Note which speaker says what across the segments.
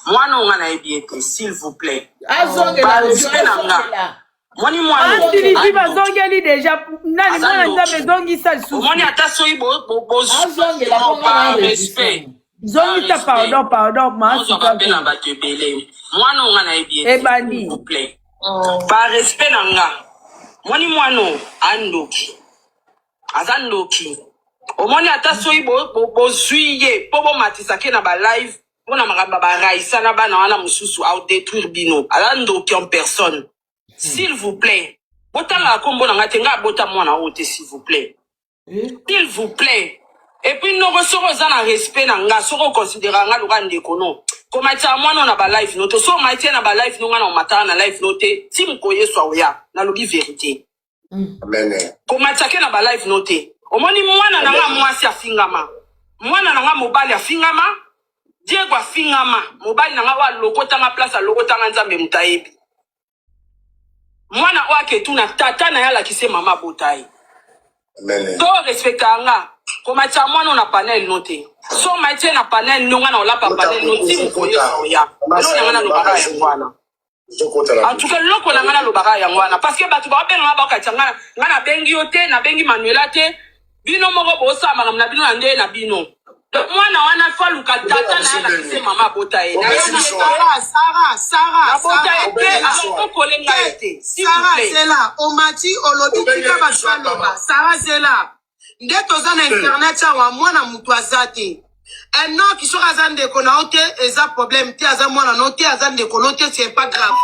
Speaker 1: Moi non on a ébiété s'il vous plaît.
Speaker 2: Respect nanga.
Speaker 1: Moni moi non.
Speaker 2: Antilipi bazongeli déjà nani mwana nzabe zongisa lisusu.
Speaker 1: Moni ata soyi respect.
Speaker 2: Zongita pardon ma.
Speaker 1: On rappelle na bato ebele. Moi non on a ébiété s'il vous plaît. Par respect nanga. Moni moi non andoki. Azandoki. Omoni ata soyi bozuiye po matisake na ba live pona makamba ba raisa na bana wana mususu au détruire bino. Azandoki en personne. S'il vous plaît. Botanga kombo na ngate nga bota mwana ote s'il vous plaît. S'il vous plaît. Et puis nous recevons un respect na nga soko considérer nga luka ndeko no. Komatia mwana na ba live note so matia na ba live no nga na matana na live note ti mkoye swa oya na lobi vérité.
Speaker 3: Amen.
Speaker 1: Komatia ke na ba live note. Omoni mwana na nga mwasi afingama. Mwana na nga mobali afingama. Diego afingama. Mobali na nga wa lokota nga place lokota nga nzambe mutayebi. Mwana wake tu na tata na yala kise mama botai.
Speaker 3: Amen.
Speaker 1: To respecta nga. Komatia mwana na panel note. So maite na panel nonga na ola pa panel note mkoye soya. Nona nga na lobaka ya mwana. En tout cas loko na nga na lobaka ya mwana parce que batu ba benga ba katanga nga na bengi yote na bengi Manuela te. Bino moko bosa mangam na bino ande na bino. Mwana wana faluka tata na yala kise mama botai.
Speaker 4: Sarah.
Speaker 1: Sarah
Speaker 4: Zela, Omati Olobi Tika Bashwaloba. Sarah Zela. Ndeto za na internet ya wa mwana mutu azate. Non qui sera azande konaote eza problème te aza mwana note azande konote c'est pas grave.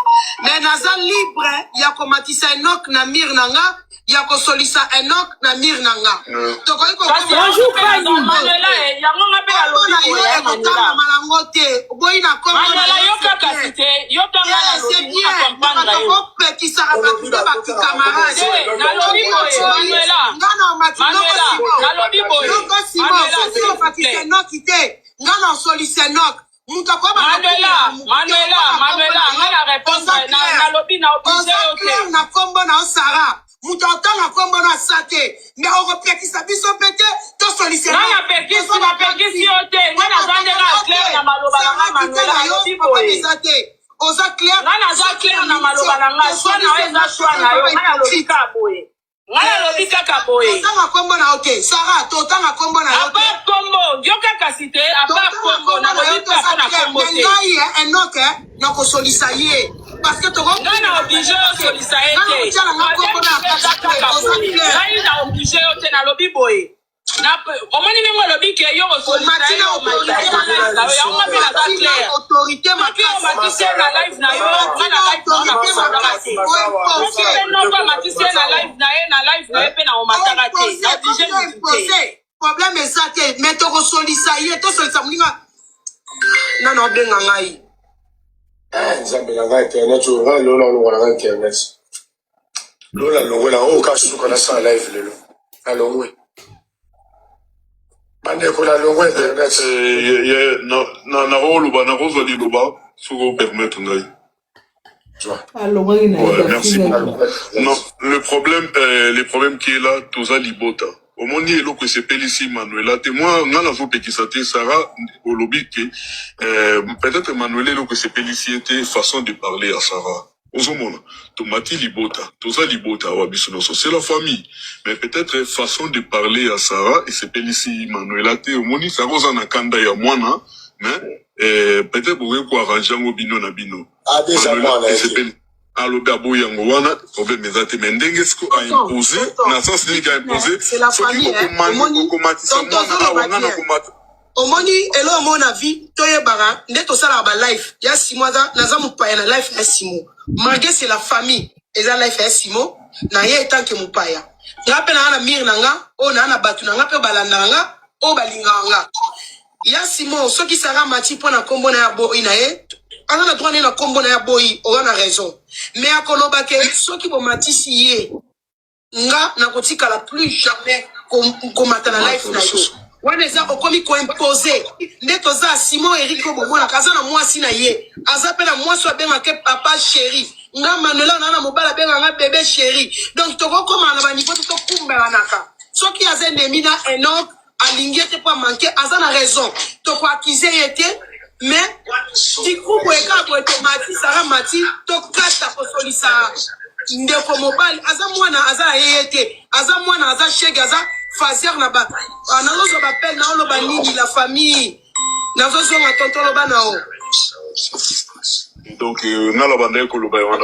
Speaker 4: Mais naza libre ya komatisa Enoch na mir nanga ya kosolisa Enoch na mir nanga. Tokoyi ko
Speaker 2: bonjour Fanny.
Speaker 1: Manuela yango ngabe alobi
Speaker 4: Manuela malangote boyi na kombo
Speaker 1: Manuela yoka kasite yoka ngala lobi na comprendre yo
Speaker 4: qui sera battu ba ki camarade
Speaker 1: na lobi boye Manuela na lobi boye
Speaker 4: Manuela Enoch ite ngana solisa Enoch
Speaker 1: Manuela ngana réponse na lobi na obligé yote
Speaker 4: na kombo na Sarah Mutauta na kombo na sate mais on reprécise biso pété to solisa
Speaker 1: na perkisi yote ngana zandera clair na maloba na Manuela lobi boye
Speaker 4: oza clair
Speaker 1: ngana za clair na maloba na nga so na eza shwa na yo ngana lobi ka boye ngana lobi kaka boye
Speaker 4: tanga kombo na ote Sarah to tanga kombo na
Speaker 1: aba kombo yoka kasite aba kombo na lobi ka na kombo te
Speaker 4: ngai Enoch na ko solisa ye parce que to
Speaker 1: ngana obligé solisa ete ngai na obligé yote na lobi boye na omoni ningo lobi ke yo solisa yo yango mpe na za clair
Speaker 4: autorité
Speaker 1: matise na live na yo ngana live na omataka te noko matise na live na ye mpe na omataka te na obligé te
Speaker 4: problème eza te mais tokosolisa ye tosolisa moninga nana obenga ngai
Speaker 3: Nzambe na ngai internet oyo lola longola ngai internet lola longola oyo kasuka na sa live lelo alongwe bandeko na longwe internet
Speaker 5: na oloba na kozwa liloba soki opermettre ngai.
Speaker 2: Ouais,
Speaker 5: merci beaucoup. Non, le problème qui est là, toza libota. Au monde il que c'est ici Manuela. Moi, on a vu que ça Sarah au lobby que peut-être Manuela que c'est ici était façon de parler à Sarah. Ozomona, tomati libota, toza libota wabisono, c'est la famille. Mais peut-être façon de parler à Sarah et c'est ici Manuela te au monde ça rosa na kanda ya mwana, mais peut-être pour quoi arranger au bino na bino.
Speaker 3: Ah déjà moi là.
Speaker 5: Alobi aboyi yango wana problème eza te mais ndenge siko a imposé na sens ndenge a imposé soki okomatisa mwana awa nga na komata
Speaker 4: omoni elo omona vie toyebaka nde tosalaka ba life ya simo naza mopaya na life ya simo malgré c'est la famille eza life ya simo na ye etanke mopaya nga mpe na mir na nga oyo naa na bato na nga mpe balandaka nga oyo balingaka nga ya simo soki sara mati mpo na kombo na ya boyi na ye ana na droit na kombo na ya boyi oyo na raison mais akoloba ke soki bomatisi ye nga na kotikala plus jamais komata na life na yo wana eza okomi koimpose nde toza Simon Eric bomona kaza na mwasi na ye aza pe na mwasi abengaka papa chéri nga Manuela na mobala benganga bébé chéri donc tokokoma na baniveau tokumbelanaka soki aza endemi na Enoch alingi ete po manke aza na raison tokoakize ye te mais du coup boyeka boyete mati sara mati to kata kosolisa ndeko mobali aza mwana aza yeyete aza mwana aza shege aza fazer na ba nazozo bapel na oloba nini la famille nazozo nga tonto loba na o.
Speaker 5: Donc, on a la bande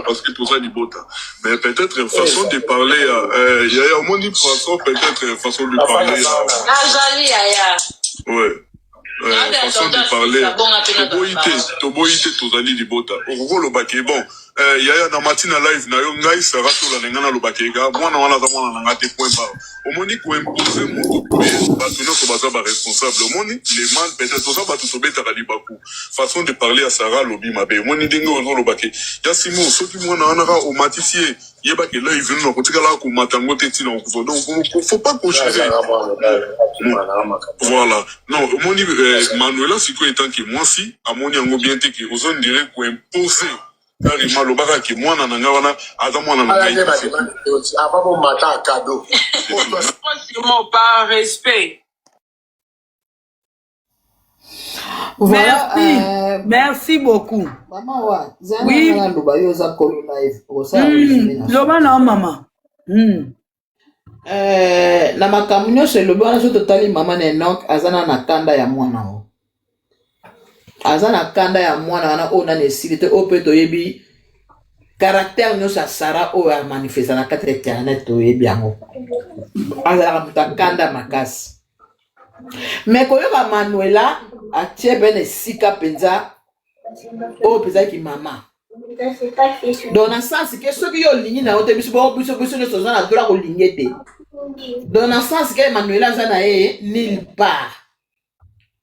Speaker 5: parce que tout ça du beau temps. Mais peut-être une façon de parler, il y a un monde façon, peut-être une façon de parler. Ouais. Façon de parler. Toboïté, tout ali du beau temps. Au gros, le baquet, bon. Il y a un matin live, na yo ngai sera sur la nengana le baquet, gars. Moi, on a zamana nangate point bar. Au monde, il faut imposer mon coupé. Parce que nous, on va responsable. Au monde, les man, peut-être, tout ça, va tout sauver ta ralibakou. Façon de parler à Sarah, lobby, ma bé. Mon idée, on le baquet. Yassimo, ceux qui m'ont en au maticier. Yeba que là, ils viennent, on continue là, qu'on m'attend, t'es là, donc, faut pas coucher. Voilà. Non, mon Manuela, c'est quoi étant que moi, si, à mon yango bien, t'es que, aux on dirait qu'on imposer. Carrément, le baga qui moi, nana, wana, adam, moi, nana,
Speaker 3: avant matin à cadeau.
Speaker 1: Par respect.
Speaker 2: Voilà, merci beaucoup.
Speaker 6: Maman,
Speaker 2: oui. Loba na mama.
Speaker 6: Na makambo c'est le bon totali mama na Enoch azana na kanda ya mwana o. Azana kanda ya mwana wana ona ne silite opeto yebi caractère nyo sa Sara o a manifesta na katre internet to yebi yango. Azala mutakanda makasi. Mais koyoka Manuela atie bene sika penza o penza ki mama. Dans le sens que ceux qui ont ligné na ote biso ne sont na droit ko ligné te. Dans le sens que Manuela zana nulle part.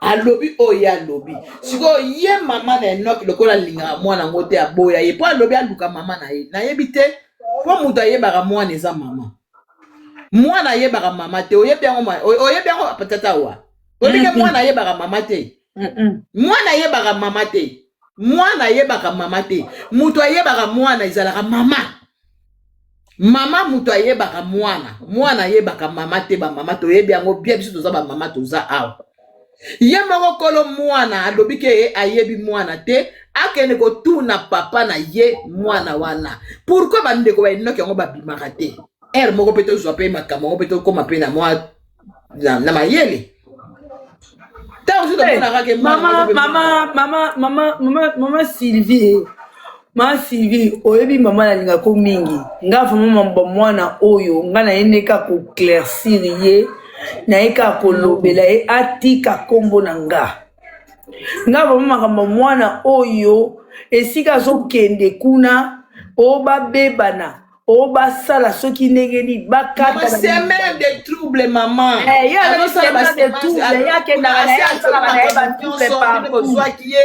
Speaker 6: A lobby o ya lobby. Siko ye mama na Enoch lokola linga mwana ngote ya boya ye po lobby aluka mama na ye. Na yebite po muta ye bara mwana eza mama. Mwana ye bara mama te oye bien patata wa. Oye mwana ye bara mama te. Mwana ye bara mama te. Mwana ye bara mama te. Muto ye bara mwana izalaka mama. Mama muto ye bara mwana. Mwana ye bara mama te ba mama to ye bien biso toza ba mama toza awa. Ye moko kolo mwana alobi ke ayebi mwana te akene ko tuna papa na ye mwana wana. Pourquoi bande ko ba Enoch yango ba bimaka te? Moko peto zo pe makama moko peto koma pe na moi na mayele.
Speaker 2: Mama Sylvie. Mama Sylvie oyebi mama na linga ko mingi. Nga fama mamba mwana oyo nga na yeneka ko claircir ye. Na eka kolobela e atika kombo na nga makambo mwana oyo esika zo kende kuna oba bebana oba sala soki ndengeni bakata
Speaker 6: semaine de trouble maman
Speaker 2: ya no sala ba de trouble ya kenda na ya sala ba trouble pa kozwa kiye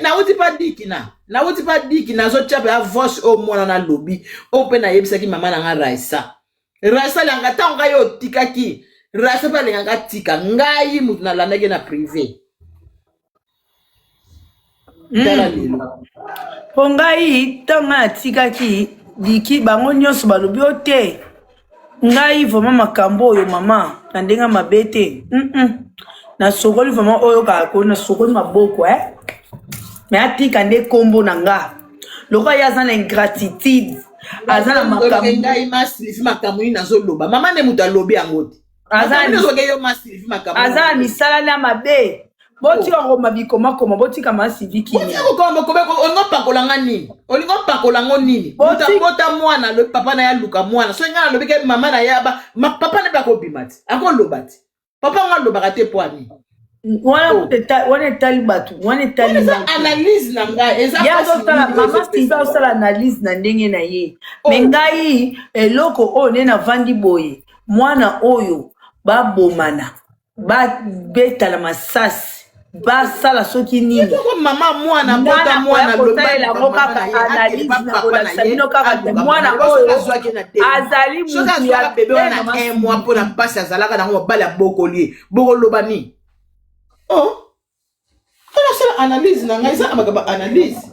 Speaker 6: na uti pa dikina zo chape a voice o mwana na lobby o pe na yebisa ki mama na nga Raisa langa tanga yo tikaki Raisa pa lenga tika ngai mutu na landake na privé.
Speaker 2: Pongai tanga tikaki diki bango nyonso balobi ote. Ngai vraiment makambo oyo mama na ndenga mabete. Na sokoli vraiment oyo ka ko na sokoli maboko Mais atika nde kombo na nga. Loko ya za na ingratitude. Azana makambo
Speaker 6: ngai masilifi makambo ni nazo loba. Mama ne mutu alobi yangote.
Speaker 2: Azana misala na mabe. Boti ngo mabiko makoma boti kama siviki.
Speaker 6: Boti ko ongo pakolanga nini? Olingo pakolango nini? Bota mwana le papa na ya luka mwana. So ngana lobi ke mama na ya ba papa ne ba ko bimati. Ako lobati. Papa nga lobaka te poani.
Speaker 2: Wana tali batu, wana tali
Speaker 6: analyse na nga eza
Speaker 2: mama Sylvie sala analyse na ndenge na ye. Mengai eloko o ne na vandi boye. Mwana oyo ba bomana ba beta la masasi ba sala soki nini
Speaker 6: mama mwana bota mwana
Speaker 2: loba la boka analyse na kola sabino kaka mwana oyo azali mutu ya
Speaker 6: bebe na un mois pour na passe azalaka na ngo bala bokoli bokoloba ni Kala sala analyse na ngai sa makaba analyse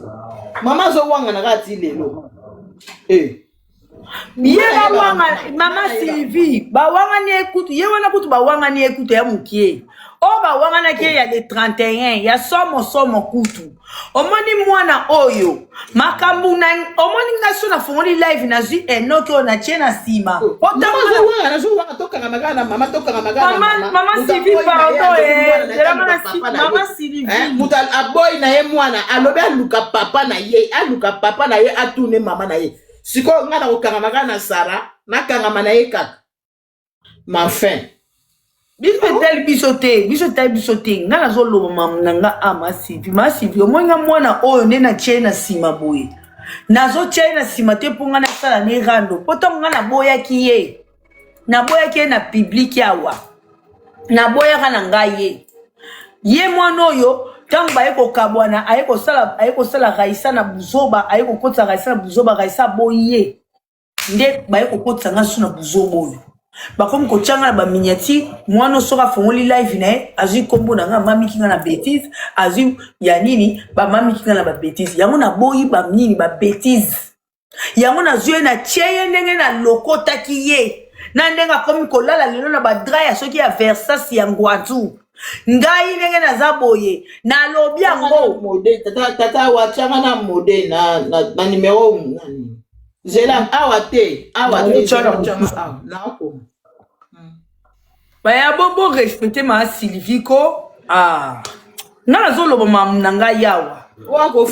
Speaker 6: mama zo wanga na kati lelo
Speaker 2: Yeba wanga mama Sylvie ba wanga ni écoute ye wana kutu ba wanga ni écoute ya mukie Oba wangana ke ya de 31 ya somo kutu. Omoni mwana oyo makambu na omoni ngaso na fongoli live na zi enoki ona chena sima. Mama Sylvie pardon mama Sylvie.
Speaker 6: Mutal aboy na ye mwana alobe aluka papa na ye atune mama na ye. Siko ngana okanga na Sara na kanga na ye kaka. Ma fin.
Speaker 2: bisote nga nazoloba nanga masivi omonga mwana oyo nde na tie na sima boye nazotia na sima te mpo nga nasala ne rando mpo ntango nga naboyaki ye na publike awa naboyaka na ngai ye mwana oyo ntango baye kokabwana aye kosala raisa na buzoba aye kokotisa raisa na buzoba raisa boyi ye nde baye kokotisa nga su na buzoba oyo bakomi kochanga na baminiati mwana soka fongoli live na ye azwi kombo na nga mamikinga na bêtise azwi ya nini bamamikinga na babêtise yango naboyi banini babêtise yango nazwi ye na tie ye ndenge na lokotaki ye na ndenge akomi kolala lelo na badra ya soki ya versasi ya ngwatu ngai ndenge naza boye nalobi yango
Speaker 6: tata wachanga na mode na numero nani Zelam awate
Speaker 2: baya bobo respecter ma Sylvie ko nga zoloba nanga yawa
Speaker 6: wako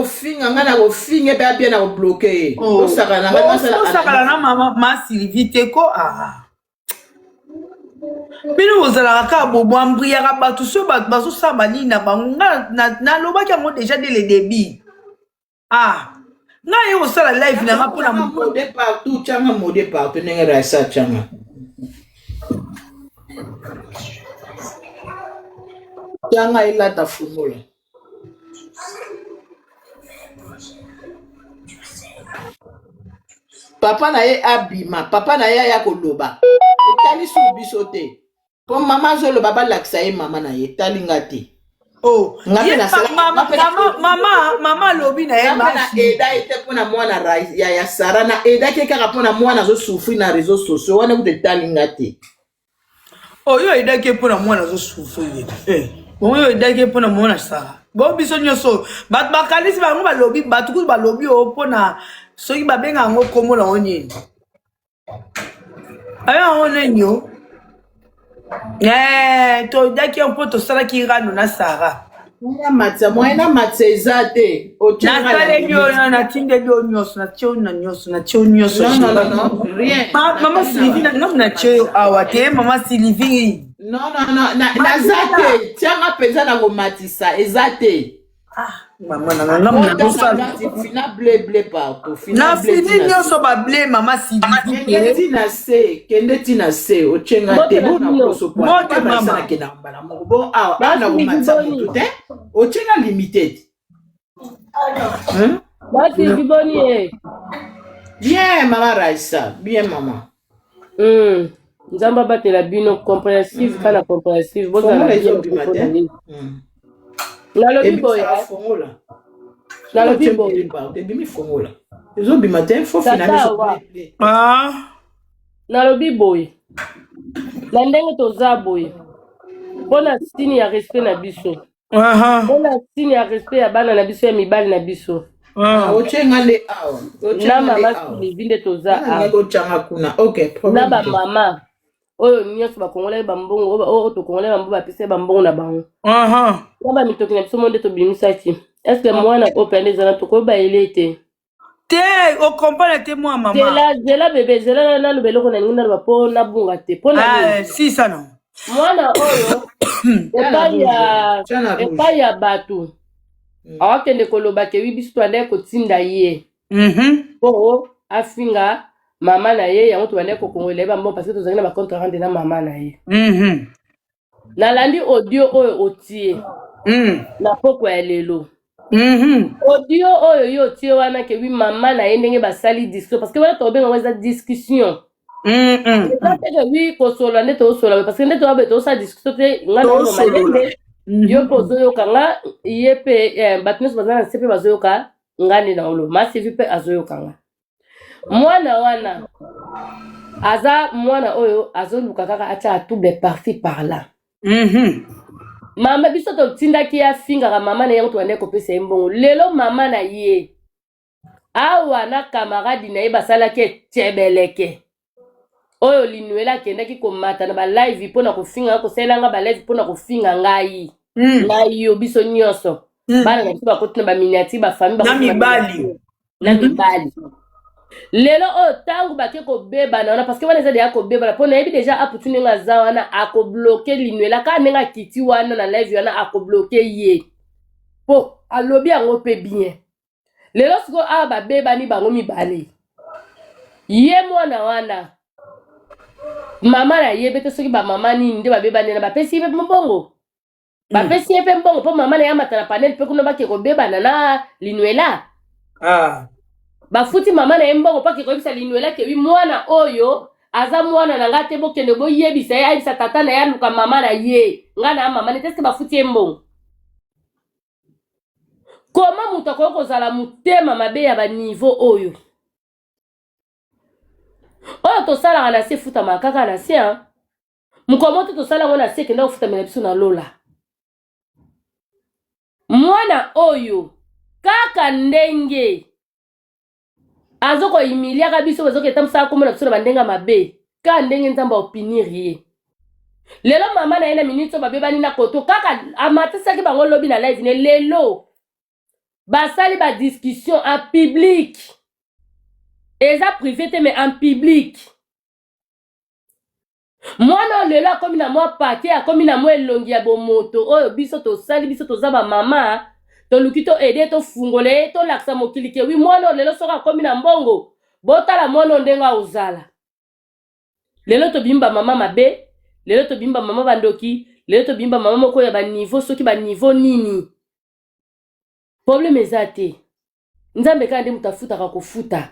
Speaker 6: finga nga na ko finga pe bien na ko bloquer osakala
Speaker 2: na ma Sylvie te ko bino ozalaka ka bobo ambriaka bato so bato bazosamba nini na bango nga nalobaki yango déjà dès le début nga ye osala live na nga mpona
Speaker 6: mode partout changa mode partout ndenge raisa changa changa ilata fumula papa na ye abima papa na ye ya koloba etali su biso te po mama zoloba balakisa ye mama na ye etali nga te
Speaker 2: mama lobi na ye
Speaker 6: eda ete pona mwana ya Sara na eda ke kaka pona mwana zo souffrir na réseaux sociaux wana kuti talinga te
Speaker 2: oyo eda ke pona mwana zo souffrir oyo eda ke pona mwana Sara bo biso nyoso bat bakalisi bango balobi batuku balobi o pona soki babenga ngo komo na onye aya onenyo to daki un peu to sala ki rano na Sara
Speaker 6: mwana matza ezate
Speaker 2: natale byo na tinde byo nyoso na tio na nyoso
Speaker 6: rien
Speaker 2: mama Sylvie na tio awate mama Sylvie
Speaker 6: non na zate tianga penza na ko matisa ezate
Speaker 2: mama na kosala
Speaker 6: fina blé partout
Speaker 2: na fini nyoso ba blé mama Sylvie
Speaker 6: kende tina se ochenga te bona koso kwa
Speaker 2: mote mama
Speaker 6: kena mbala moko bo bana ko matsa mutu te ochenga limited
Speaker 7: Basi kiboni
Speaker 6: bien mama Raisa bien mama
Speaker 7: nzamba batela bino compréhensive kana compréhensive boza na bien nalobi boya nalobi boya
Speaker 6: bimi fongola ezobi matin fo finalement
Speaker 7: nalobi boya na ndenge toza boya mpona sini ya respect na biso mpona sini ya respect ya bana na biso ya mibali na biso
Speaker 6: ochenga nde awa
Speaker 7: na mama Sylvie nde toza
Speaker 6: na
Speaker 7: bamama oyo nyonso bakongolaki bambongo oyo tokongolaki bambongo bapesa bambongo na bango na bamitoki na biso mo nde tobimisaki estce mwana oyo mpe ande ezala tokoyeba ele te
Speaker 2: okomprendre te mwa mama
Speaker 7: zela bebe zela naloba eloko na ningi naloba mpo nabunga te mpo
Speaker 2: sisano
Speaker 7: mwana oyo epai ya bato awakende koloba ke wi biso toandaki kotinda ye mpo afinga mama na ye yango tobandaki kokongolela ye bambo parce que tozalaki na bacompte rende na mama na ye nalandi audio oyo otie na poko ya lelo audio oyo yo otie wana ke wi mama na ye ndenge basali discussion parce que wana tobenga eza discussion eza teke wi kosola nde toosola parce que nde toabe toosala discussion te nga naonomalende yo mpe ozoyoka nga ye mpe bato nyonso baza na se mpe bazoyoka nga nde na olo masivi mpe azoyoka nga mwana wana aza mwana oyo azoluka kaka atia tout de parti par là Mama biso to tinda ki afinga ka mama na yango to ande ko pesa mbongo. Lelo mama na ye. Awa na camarade na ye basala ke tebeleke. Oyo linuela kenda ki komata na ba live pona ko finga ko selanga ba live pona ko finga ngai. Ngai yo biso nyonso. Bana na biso ba kotina ba miniati ba famille ba
Speaker 2: na mibali.
Speaker 7: Na mibali. Lelo o tangu ba ke ko beba na parce que wana za de ko beba pona yebi déjà aputune nga za wana ako bloquer linuela ka nenga kiti wana na live wana ako bloquer ye. Po alobi yango pe bien. Lelo siko ba beba ni bango mibali. Ye mwana wana. Mama na ye bete soki ba mama ni nde ba beba na ba pesi pe mbongo. Ba pesi pe mbongo po mama na ya matana panel pe kuno ba ke ko beba na linuela. Ba futi mama na mbongo pa ke ko bisa linuela ke wi mwana oyo aza mwana na ngate bo kende bo yebisa ya bisa tata na ya luka mama na ye. Ngana mama ni teske ba futi mbongo. Koma mutu ko zala mutema mabe ya ba niveau oyo. Oyo to sala na se futa makaka na se hein. Mukomoto to sala ngona se kenda futa mena biso na lola. Mwana oyo kaka ndenge azoko imilia ka biso bazoko etamsa ko mona biso na bandenga mabe. Ka ndenge nzamba opinir ye. Lelo mama na ena minute ba bebani na koto kaka amatisa ke bango lobi na live ne lelo. Basali ba discussion en public. Eza privé te mais en public. Mwana lelo akomi na mwa pake akomi na mwa elongi ya bomoto oyo biso to sali biso to zaba mama to lukito ede to fungole to laksa mokili ke wi mwana lelo soka akomi na mbongo botala mwana ndenga uzala. Lelo to bimba mama mabe, lelo to bimba mama bandoki, lelo to bimba mama moko ya ba niveau soki ba niveau nini. Problème ezate. Nzambe ka nde mutafuta ka kofuta.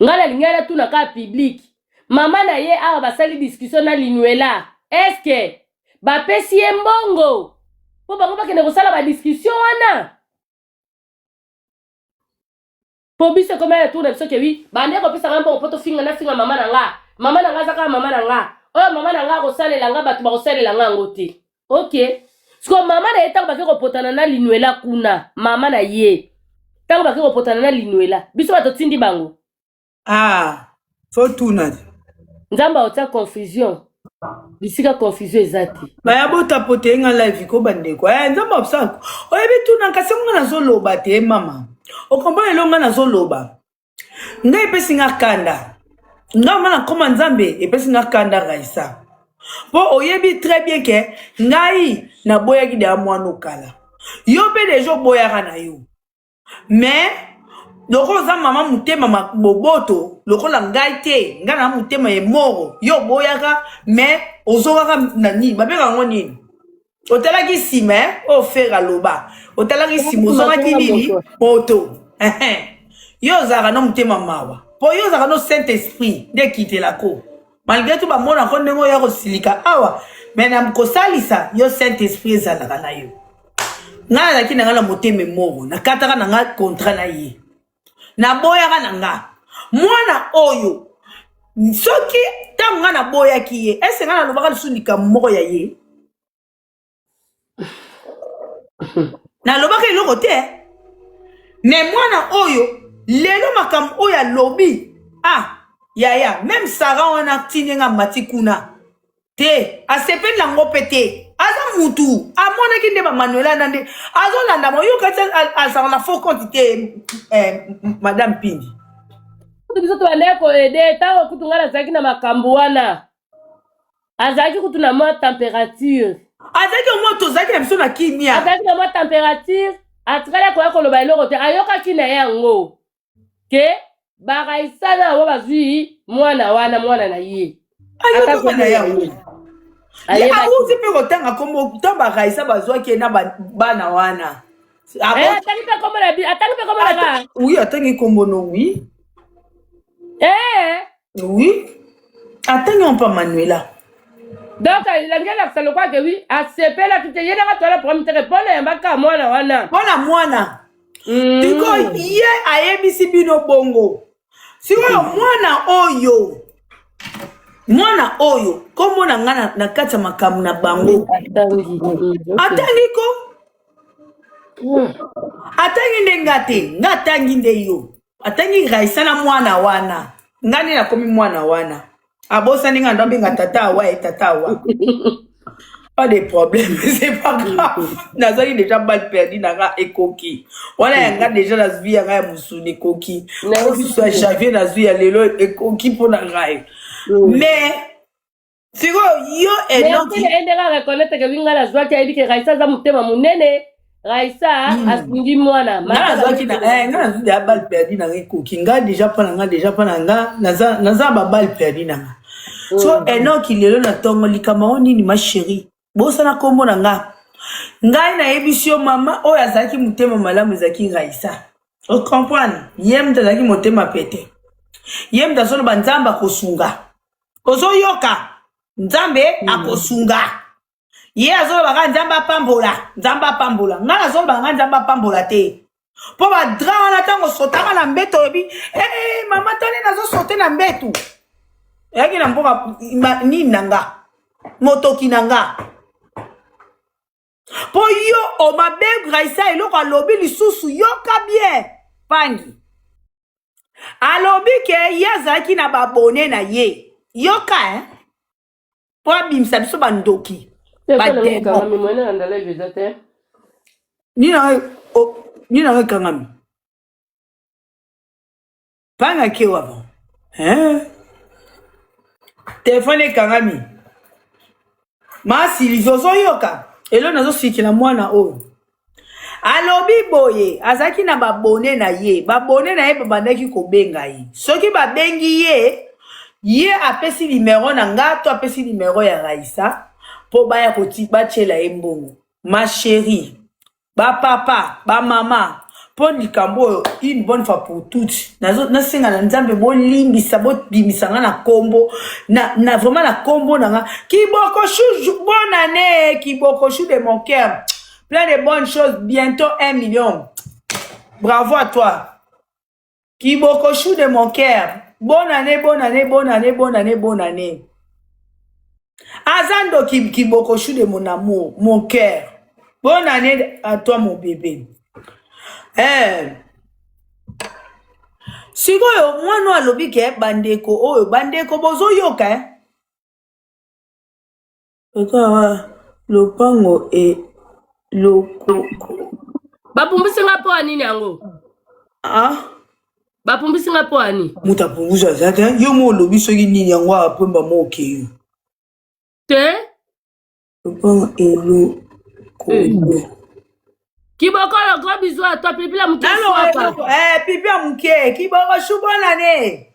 Speaker 7: Ngala lingala tu na ka public. Mama na ye awa basali discussion na linuela. Est-ce que ba pesi mbongo? Po bango ba kende ko sala ba discussion wana. Po biso comme elle tourne biso ke wi, bande ko pesa mbongo poto finga na finga mama na nga. Mama na nga zaka mama na nga. Oh mama na nga ko salela nga batu ba ko salela nga ngote. OK. Sko mama na ye tango ba ke ko potana na linuela kuna. Mama na ye. Tango ba ke ko potana na linuela. Biso ba to tindi bango.
Speaker 2: Faut tuna.
Speaker 7: Nzamba ota confusion. Bisika confusion ezati.
Speaker 2: Baya bota pote nga live ko bandeko. Nzamba obsako. Oyebi tuna kasi nga na zoloba te mama. Okombo elonga na zoloba. Nga epesi nga kanda. Nga mana koma nzambe epesi nga kanda raisa. Po oyebi très bien que ngai na boya ki da mwana kala. Yo pe dejo boya kana yo. Mais loko za mama mutema boboto loko la ngai te ngana mutema e moro yo boya ka mais ozoka ka nani babeka ngoni. Otala ki sime o fera loba. Otala ki simo zoka ki nini moto. Yo zaka no mutema mawa. Po yo zaka no Saint-Esprit de quitter la ko. Malgré tout ba mona ko ndengo ya ko silika awa mais na mkosalisa yo Saint-Esprit zalaka na yo. Nga la ki na ngala muteme moro na kataka na nga contrat na ye. Na boya ka na nga. Mwana oyo soki tango nga na boya ki ye ese nga na lobaka lusundika moko ya ye. Na lobaka iloko te. Mais mwana oyo lelo makam oya lobi yaya même Sarah wana tinenga matikuna te asepe lango pete aza mutu amona ki nde ba Manuela nande azolanda mo yo kati azala na faux compte te madame Pindi
Speaker 7: biso to aleko ede tawo kutungala zaki na makambo wana azaki kutuna mo température
Speaker 2: azaki mo to zaki na biso na kimia
Speaker 7: azaki na mo température atikala ko yakoloba eloko te ayoka kina yango ke baraisana wo bazui mwana wana mwana na ye
Speaker 2: ayoka na yango auti pe kotanga kombo to baraisa bazwaki na bana wana
Speaker 7: atangi pe kombo na ga
Speaker 2: oui atangi kombo no oui oui atangi on pa Manuela.
Speaker 7: Donc la ngela salo kwa ke wi asepela kite yena ka tola pour me répondre yambaka mwana wana
Speaker 2: mwana tiko ye ayebisi bino bongo siko mwana oyo mwana oyo kombo na nga na kati ya makambo na bango atangi ko atangi nde nga te nga atangi nde yo atangi Raissa na mwana wana nga nde nakomi mwana wana abosani nga ndombenga tata awa tata awa pas de problème, c'est pas grave. Nazali déjà mal perdu nanga ekoki. Wana yanga déjà la vie yanga musuni koki. Na soit Javier na vie lelo ekoki pour na ngai. Mais siko yo enoki.
Speaker 7: Mais endela reconnaître que winga la joie qui a dit que Raissa za mutema munene. Raissa asingi mwana.
Speaker 2: Na zaki na nga na mal perdu nanga ekoki. Nga déjà pas nanga naza ba mal perdu nanga. So enoki lelo na tongo likama nini ma chérie. Bosa na kombo na nga ngai na ebisio mama oyo azalaki mutema malamu ezalaki Raissa o comprendre yem tazalaki motema pete yem tazolo banzamba kosunga ozo yoka nzambe akosunga ye azolo baka nzamba pambola nga azolo baka nzamba pambola te po ba dra na tango sotaka na mbeto ebi mama tane nazo sote na mbetu yaki na mboka ni nanga motoki nanga po yo o mabe Raissa eloko alobi lisusu yoka bien pangi alobi ke yazaki na babone na ye yoka po abimisa biso bandoki nina kangami panga ke wabo telefone kangami ma Sylvie zo yoka elo nazo sikila mwana oyo alobi boye azaki na babone na ye babandaki kobenga ye soki babengi ye apesi numéro na nga to apesi numéro ya Raissa po baya bachela ye mbongo ma chérie ba papa ba mama po likambo une bonne fois pour toutes nasenga na nzambe bolimbisa bobimisa nga na kombo na vraiment na kombo na nga Kiboko Chou bonne année Kiboko Chou de mon cœur plein de bonnes choses bientôt 1 million bravo à toi Kiboko Chou de mon cœur bonne année Azando Kiboko Chou de mon amour mon cœur bonne année à toi mon bébé. Sikoyo mwana alobi ke bandeko bozo yoka lopango lokoko
Speaker 7: bapumbisi nga po anini yango bapumbisi nga po ani
Speaker 2: muta punguza zate yo mo lobi soki nini yango apemba mo okeyo
Speaker 7: te
Speaker 2: lopango lokoko
Speaker 7: Kiboko le gros bisou à toi, Pipi la mouke.
Speaker 2: Pipi la mouke, Kiboko Chou bonne année.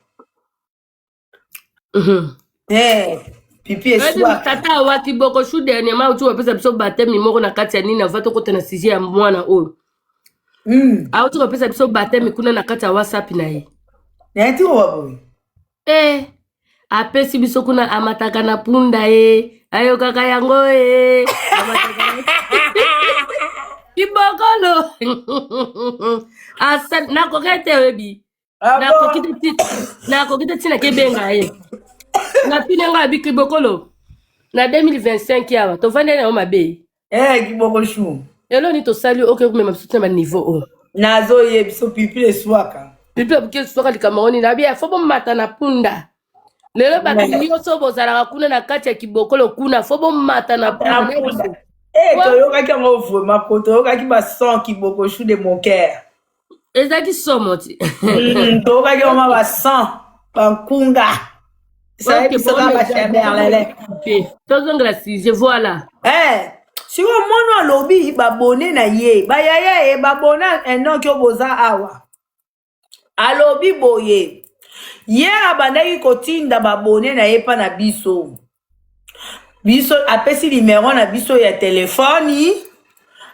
Speaker 2: Pipi est soif.
Speaker 7: Tata wa Kiboko Chou dernièrement où tu vas passer sur baptême numéro na kati ya nini na vato kote na sisi ya mwana oyo. Aho tu vas passer sur baptême kuna na kati ya WhatsApp na ye.
Speaker 2: Na eti waboy.
Speaker 7: Apesi biso kuna amataka na punda ayo kaka yango Kibokolo asa nakokete webi nakokite tina kebenga ye na pinenga bi Kibokolo na 2025 yawa to vande na mabe
Speaker 2: Kiboko Chou
Speaker 7: elo ni to sali oke kuma mabsuta ma niveau
Speaker 2: nazo ye biso Pipi le swaka
Speaker 7: Pipi buke swaka li Cameroun na bia fo mata na punda lelo bakili yoso bozala kuna na kati ya Kibokolo kuna fo mata na punda
Speaker 2: toyoka ki ngo vraiment ko toyoka ki ba son Kiboko Chou de mon cœur
Speaker 7: ezaki somoti
Speaker 2: toyoka ki ma ba son bankunga ça est ça va chaberlele
Speaker 7: tozongla si je voilà
Speaker 2: si wo mono alobi babone na ye ba yaya babona enoki oboza awa alobi boye ye abandaki kotinda babone na ye pa na biso apesi numéro na biso ya telefoni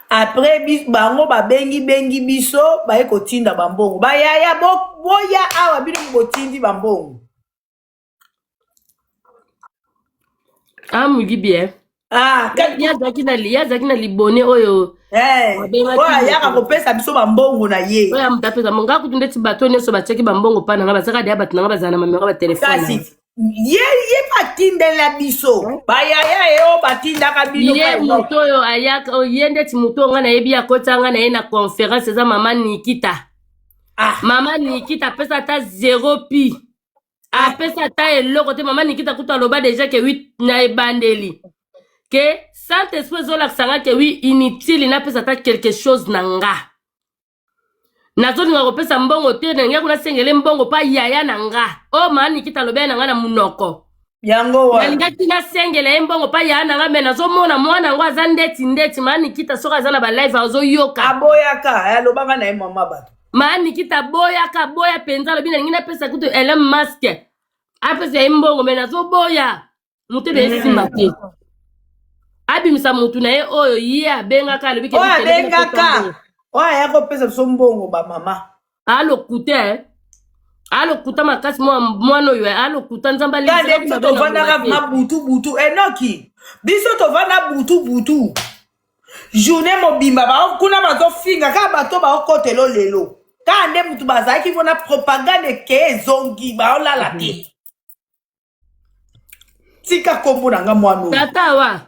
Speaker 2: après bango bengi biso baye kotinda bambongo bayaya boya awa bino botindi bambongo
Speaker 7: mugi bien yazaki na libone oyo
Speaker 2: yaka kopesa biso bambongo na ye
Speaker 7: oyo mutapesa monga kutu ndeti bato nyonso batiaki bambongo pa nanga bazaka deya bato nanga bazala na mamero ba telefone
Speaker 2: ye batindela biso bayaya eo batindaka bino
Speaker 7: ye moto oyo ayaka ye ndeti moto nga nayebi akotanga na ye na conférence eza mama Nikita. Mama Nikita apesa ata 0 pi apesa ata eloko te. Mama Nikita kuta aloba deja ke wi na ebandeli ke Saint Esprit ezolakisanga ke wi inutile napesa ata quelque chose na nga nazolinga kopesa mbongo te ndenge kuna sengele mbongo pa yaya na nga o Mama Nikita aloba na nga na munoko
Speaker 2: yango wa
Speaker 7: nalingaki nasengele mbongo pa yaya na nga me nazomona mwana yango aza ndeti Mama Nikita soki aza na balive azoyoka
Speaker 2: aboyaka alobanga na ye mama bato
Speaker 7: Mama Nikita boya penza lobi nalingi napesa kutu ele masque apesa ye mbongo me nazoboya moto de esimba te abimisa mutu na ye oyo ye abengaka alobi ke
Speaker 2: oyo abengaka oyo ayakopesa biso mbongo bamama
Speaker 7: alokuta makasi mwana oyo alokuta nzambe
Speaker 2: kande biso tovandaka ma butu Enoki biso tovanda butu journée mobimba kuna bazofinga kaka bato baokotelo lelo kande mutu bazalaki mpona propagande ke ezongi baolala te tika kombo nanga mwana
Speaker 7: tata wa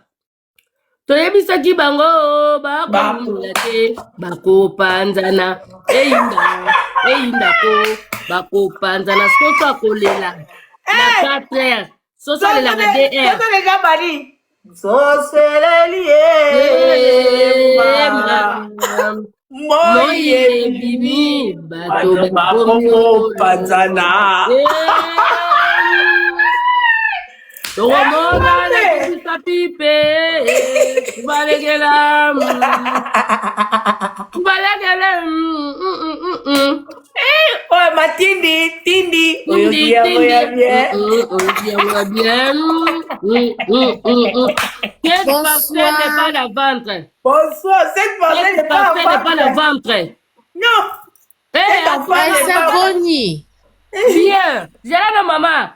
Speaker 7: toyebisaki bango bakolula te bakopanzana eyindako bakopanzana soso akolela na 4 heures soso alelaka 2 heures
Speaker 2: sosolega bani soselelie moye
Speaker 7: bibi
Speaker 2: bato bakopanzana
Speaker 7: tokomona lekisa pipe tubalekela
Speaker 2: oyo matindi oyo bien
Speaker 7: Cette parcelle n'est pas la ventre.
Speaker 2: Bonsoir, cette parcelle n'est pas
Speaker 7: la ventre.
Speaker 2: Non.
Speaker 7: Bien. J'ai la maman.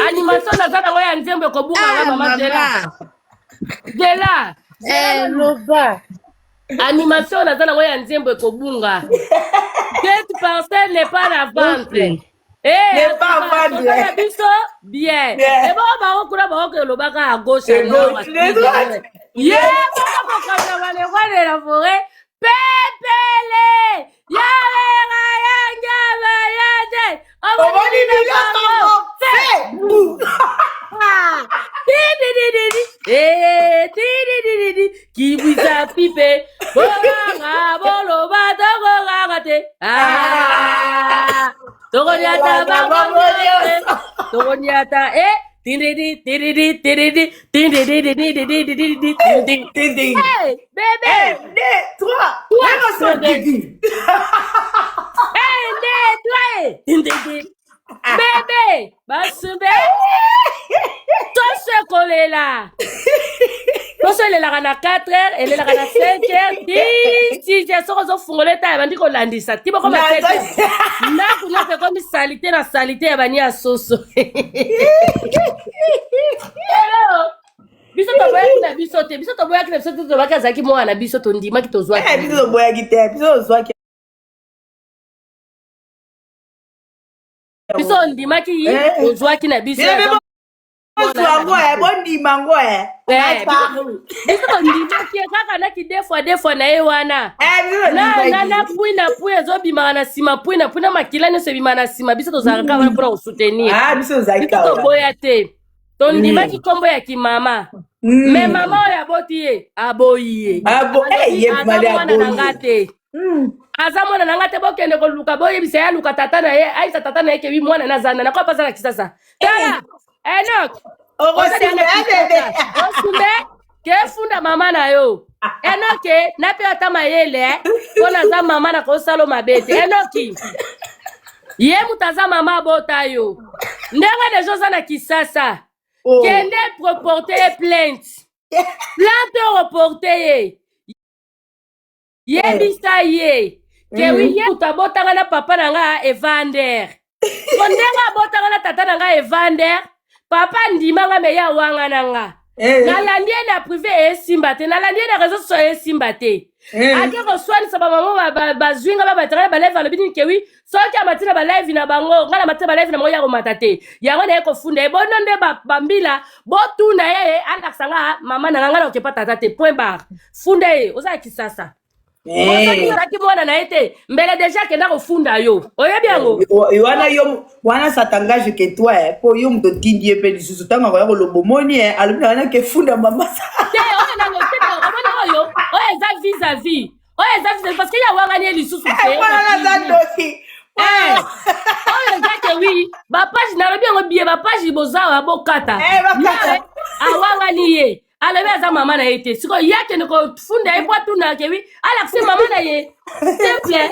Speaker 7: Animation na zana ngoya nzembe ko bunga nga mama Dela. Loba. Animation na zana ngoya nzembe ko bunga. Cette parcelle n'est pas la ventre.
Speaker 2: N'est pas vendre.
Speaker 7: Bien. Et bon, on va le bac à gauche et à droite. Yeah, on va la forêt. Pépélé. Qui vous a pipé? Togoniata, bébé, bébé, basube, tose kolela, tose lela na 4 heures, elle est là na 5 heures, 10 heures, soko fungoleta bandi ko landisa, tibo ko matete, na kuna pe ko salité na salité ya bani ya soso. Hello. Biso to boya ki na biso te, biso to boya ki na biso to baka zaki mwana biso to ndima ki to zwa.
Speaker 2: Biso to boya ki te, biso zwa ki.
Speaker 7: Biso ndimaki yi ozwaki na biso
Speaker 2: bondimango
Speaker 7: biso ndimaki kaka naki defwa na ye wana na pui ezobimaka na nsima pui na makila nyonso ebimaka na nsima biso tozalaka kaka wana mpona kosoutenir biso toboya te tondimaki nkombo ya kimama me mama oyo aboti ye aboyi ye aza mwana na nga te aza mwana na nga te bokende koluka boyebisa ye aluka tata na ye ayisa tata na ye kebi mwana na zanda nakoa mpasa na kisasa tala Enoch osumbe kefunda mama na yo Enoch nape ata mayele mpona aza mama na kosala mabe te Enoch ye mutu aza mama abota yo ndenge deja oza na kisasa kende proporte ye plainte reporte ye yebisa ye kewi ye mutu abotanga na papa na nga Evander ko ndenge abotanga na tata na nga Evander papa ndimanga me ya wanga na nga nalandi ye na privé esimba te nalandi ye na réseau sociaux esimba te ake koswanisa bamamo bazwinga babatanga baleve alobi nini kewi soki amati na balive na bango ngai na mati na balive na bango ya komata te yango na ye kofunda ye bono nde bambila botuna ye andakisa nga mama na ngai na okepa tata te point barre funda ye ozala kisasa ozaki mwana na ye te mbele deja akenda kofunda yo oyebi yango
Speaker 2: wana satangage ke toi po yo moto otindi ye mpe lisusu ntango akoya koloba omoni alobi na wana kefunda mama
Speaker 7: te oyo nango te omoni oyo eza vis-à-vis oyo eza vis-à-vis parce que ya wangani ye lisusu te
Speaker 2: wana naza doki
Speaker 7: oyo ezake wi bapage nalobi yango bie bapage bozawa bokata awangani ye alobi aza mama na ye te sikoyo ye akende kofunda ye po atunake wi alakisi mama na ye simple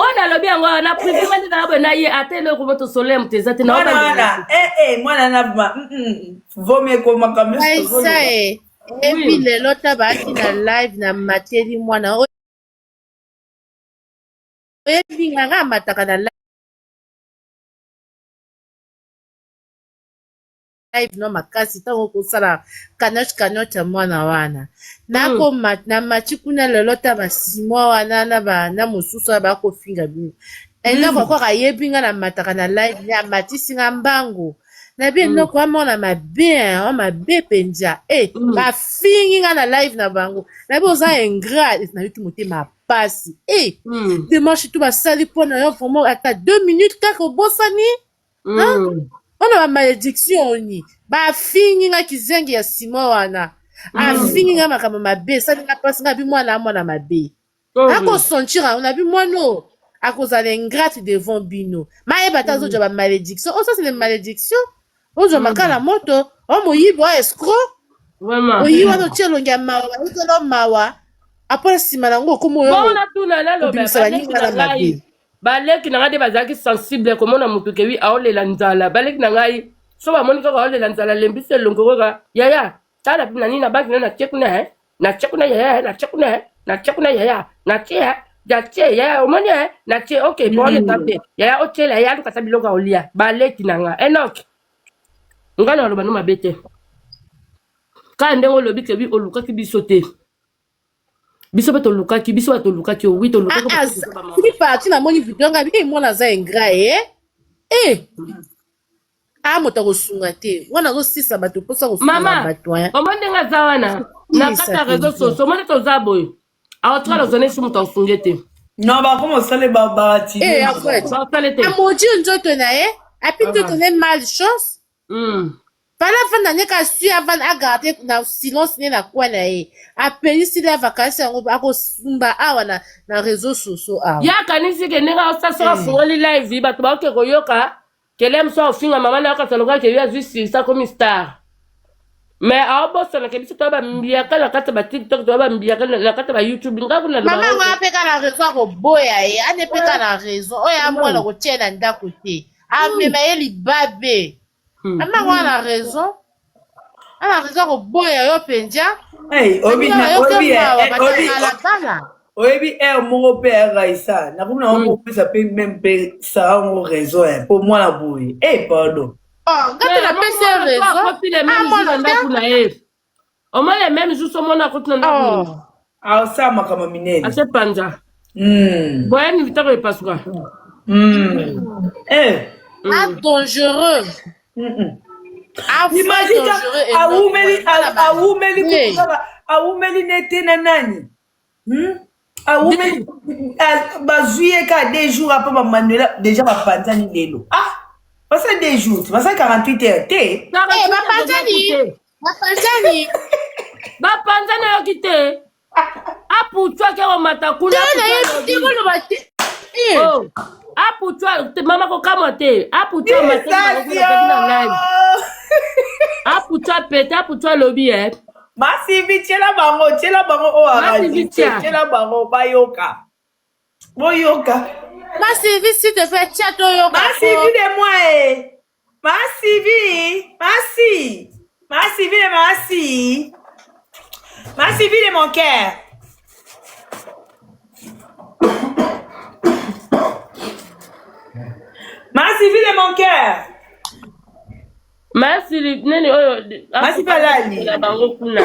Speaker 7: oyo nalobi yango na privé mande na boye na ye ate eloko moto solem te eza te
Speaker 2: mwana na vomi ekomaka
Speaker 8: aisa ebi lelo ta baaki na live na mateli mwana oyebi nga amataka na live no makasi ntango kosala kanoche ya mwana wana na machi kuna lelo ta basimwa wana na mosusu bakofinga bino eloko akwaka ayebi nga na mataka na live ya matisi nga mbangu na bi eloko amona mabe mpenza bafingi nga na live na bango na bi oza ingrat na yuki motema pasi demarche tu basali mpo na yo vraimen ata 2 minutes kaka obosani ona bamalédiction oni bafingi nga kizengi ya sima wana afingi nga makambo mabe esali nga mpasi nga bi mwana amwana mabe akosentir yango na bi mwano akozala ingrate devant bino mayeba ta ozozwa bamalédiction oyo ça c'est les malédictions ozwa makala moto omoyibi oyo escroc oyi wana otie elongi ya mawa balikelo mawa apres nsima nango okoma oyobimisa baninga na mabe
Speaker 7: baleki na ngai nde bazalaki sensible komona motu kewi aolela nzala baleki na ngai so bamoni kaka aolela nzala lembisi elongo kaka yaya tala mpe na nini na baki na natie kuna natie kuna yaya natie kuna natie kuna yaya natie jatie yaya omoni natie ok boneta mpe yaya otiela yaya alukasa biloko aolia baleki na ngai enok ngai na oloba no mabe te kaka ndenge olobi kewi olukaki biso te biso bato lukaki biso bato lukaki owi to lukaki
Speaker 8: parti na moni video ngabi mwana aza ingrat moto akosunga te wana azosisa bato mposa kosunga bato
Speaker 7: omo ndenge aza wana na kati ya réseau socio omoni toza boye aotikala ozana esi moto akosunge te
Speaker 2: non bakoma osale babatile
Speaker 8: amodi nzoto na ye api nzoto ne malchance Fana neka su avant agarder na silence ne na kwa na ye apelisi la vacances yango akosumba awa na réseaux sociaux awa
Speaker 7: ya kanisi ke nenga osasa fungoli live bato ba ke koyoka kelem so ofinga mama na ka taloka ke ya juste ça comme star mais aobosa na kebiso to ba mbiaka la kata ba TikTok to ba mbiaka la kata ba YouTube nga kuna
Speaker 8: mama nga peka na raison ko boya ye ane peka na raison oya mwana ko tiena ndako te amema ye libabe mama wana raison ko boya yo penja
Speaker 2: oyebi moko mpe eraisa nakomona yango kopesa mpe meme mpe sarango raison mpo mwana boye pardon
Speaker 8: ngate napesa raison
Speaker 7: omona même jour somona kotina ndako
Speaker 2: aosala makambo minene
Speaker 7: ase panja boya ni vitako epasuka
Speaker 8: dangereux
Speaker 2: awumeli nete na nani awumeli bazwi ye ka 2 jours apres bamanuela déjà bapanzani lelo basa 2 jours basa 48 heures te
Speaker 7: bapanzani yoki te aputswa ke omata kuna aputswa mama kokama te aputswa matena aputswa pete aputswa lobi
Speaker 2: masivi tiela bango tiela bango bayoka boyoka
Speaker 8: masivi si te fait chat oyoka
Speaker 2: masivi de moi masivi de mon cœur Ma civile de mon cœur.
Speaker 7: Masi nene oyo.
Speaker 2: Masi Balali.
Speaker 7: La bango kuna.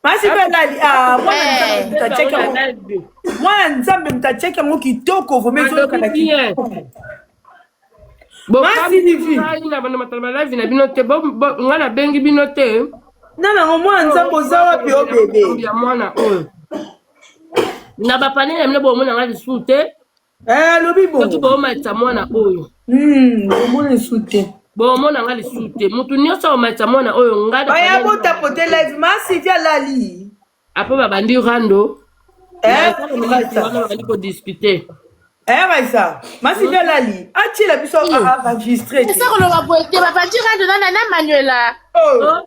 Speaker 2: Masi Balali. Ah, mwana nzambe mtacheka mo kitoko vome zo kana kitoko. Masi Livi.
Speaker 7: Na bana matala live na binote ngana bengi binote.
Speaker 2: Nana mwana nzambe ozawa pe o bebe.
Speaker 7: Ya mwana oyo. Na bapane na mne bo mona ngali sute.
Speaker 2: Lobi bo.
Speaker 7: Ko bo maita mwana oyo.
Speaker 2: Omona sute.
Speaker 7: Bo mona ngali sute. Mutu nyoso maita mwana oyo ngada.
Speaker 2: Aya bo tapote live Masi via lali.
Speaker 7: Apo babandi rando.
Speaker 2: Ko
Speaker 7: discuter.
Speaker 2: Raisa, Masi via lali. Ati la biso enregistré.
Speaker 8: C'est ça qu'on va boiter babandi rando na Manuela.
Speaker 2: Oh.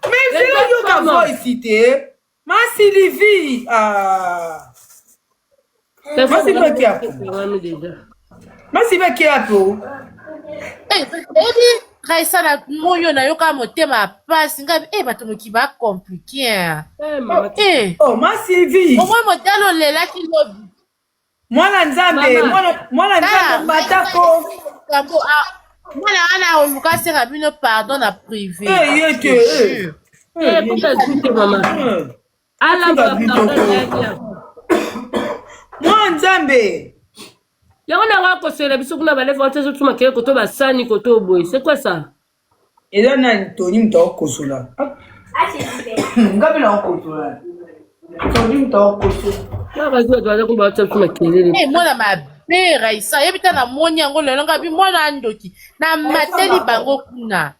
Speaker 2: Mais c'est là que ta voix ici té. Masi Livi. Ah. Masi via qui a. Masi via qui a po.
Speaker 8: Ebi Raisa na moyo na yoka motema passe ngabi bato moki ba compliqué.
Speaker 2: Oh Masi Livi.
Speaker 8: Au moins modalo lela ki lobi.
Speaker 2: Mwana nzambe, mwana nzambe matako.
Speaker 8: Kambo mwana ana oluka sera bino pardon na privé.
Speaker 2: Yeke.
Speaker 7: Pourquoi tu maman? Ala
Speaker 2: mwana nzambe.
Speaker 7: Yango na ngako sera biso kuna balefa otezo tuma kele koto basani koto boy. C'est quoi ça?
Speaker 2: Et là na Tony mto kosola. Ngapi na kosola. Tony mto kosola.
Speaker 7: Na bazo doza ko ba tuma kele.
Speaker 8: Mwana mabe Raisa yebita na moni yango lelo ngabi mwana andoki na mateli bango kuna.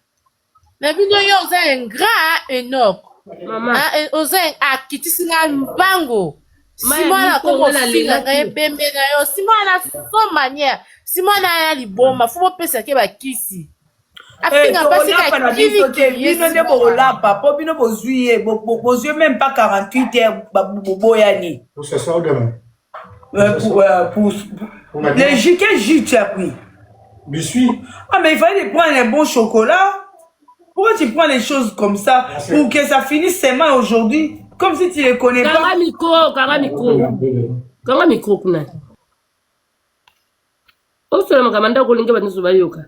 Speaker 8: Na bino yo za ingrat Enoch.
Speaker 7: Mama.
Speaker 8: Oza akitisi na mbango. Simona ko finga ga bembe na yo. Simona so manière. Simona ya liboma fumo pesa ke bakisi. Afinga pasi ka kivi
Speaker 2: bino ne bolapa po bino bozuye bozuye même pas 48 heures boboyani.
Speaker 3: Pour ce soir demain.
Speaker 2: Pour les jus quel jus tu as pris?
Speaker 3: Biscuit.
Speaker 2: Ah mais il fallait prendre un bon chocolat. Pourquoi tu prends les choses comme ça pour que ça finisse seulement aujourd'hui? Comme si tu les connais pas.
Speaker 7: Kanga micro kuna. Osala makamanda kolinga baniso bayoka.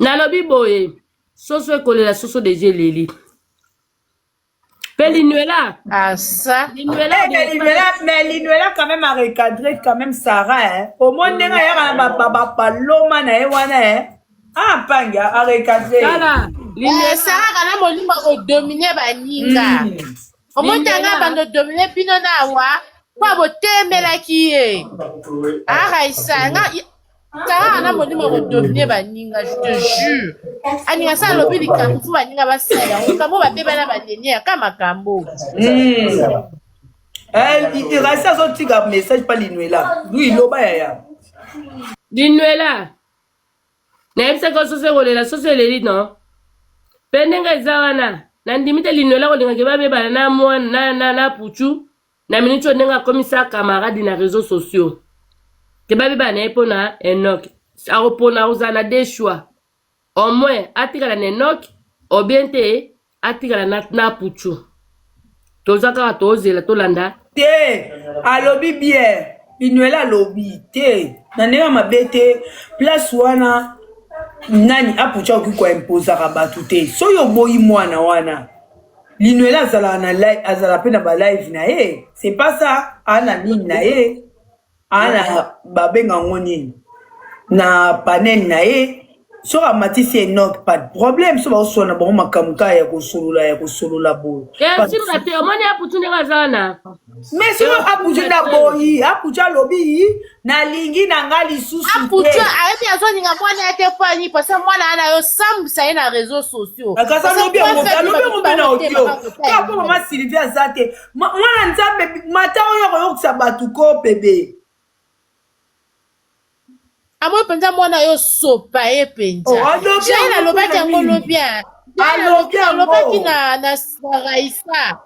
Speaker 7: Nalobi boye. Soso ekolela soso de geleli. Pelinuela.
Speaker 8: Ah ça.
Speaker 2: Mais Linuela quand même a recadré quand même Sarah hein. Au moins nenga ya na ba loma na ewana hein. Ah panga a recadré.
Speaker 7: Sala.
Speaker 8: Sarah kana molimo ko dominer baninga. Omotanga bando dominer bino na wa. Kwa botemela kiye. Ah Raisa nga Sarah kana molimo ko dominer baninga je te jure. Aninga sa lobi likambo fu baninga basala. Likambo ba beba na banenia kama kambo.
Speaker 2: Il reste à son petit message pas Linuela. Lui il loba ya.
Speaker 7: Linuela. Naipsa ko sose kolela sose leli no. Pendenga izawana. Na ndimite Linuela ko linga ba beba na mwana na puchu. Na minute onenga komisa camarade na réseaux sociaux. Ke ba beba na epona Enoch. A repona uzana des choix. Au moins atika na Enoch, au bien te atika na puchu. Tozaka tozela tolanda.
Speaker 2: Te alobi bien. Linuela lobi te. Na nenga mabete place wana nani apucha okiko imposa batu te. So yo boyi mwana wana. Linuela azala na live azala pe na ba live na ye. C'est pas ça. Ana nini na ye. Ana babenga ngoni. Na panel na ye. So amatisi Enoch pas de problème. So ba osona ba makamuka ya kosolola bo.
Speaker 7: Si mate omoni aputu ndeka zana.
Speaker 2: Mais si apucha na boyi, apucha lobi na lingi na ngali susu.
Speaker 8: Apucha ayebi azoninga mwana ete fani parce que mwana ana yo sambisa na réseaux sociaux.
Speaker 2: Akasa lobi on na audio. Kapo mama Sylvia zate. Mwana nzambe mata oyo yokisa batu ko bébé.
Speaker 8: Amo penza mwana yo sopa ye penza. Jana lobaki yango lobia. Lobaki na Raisa.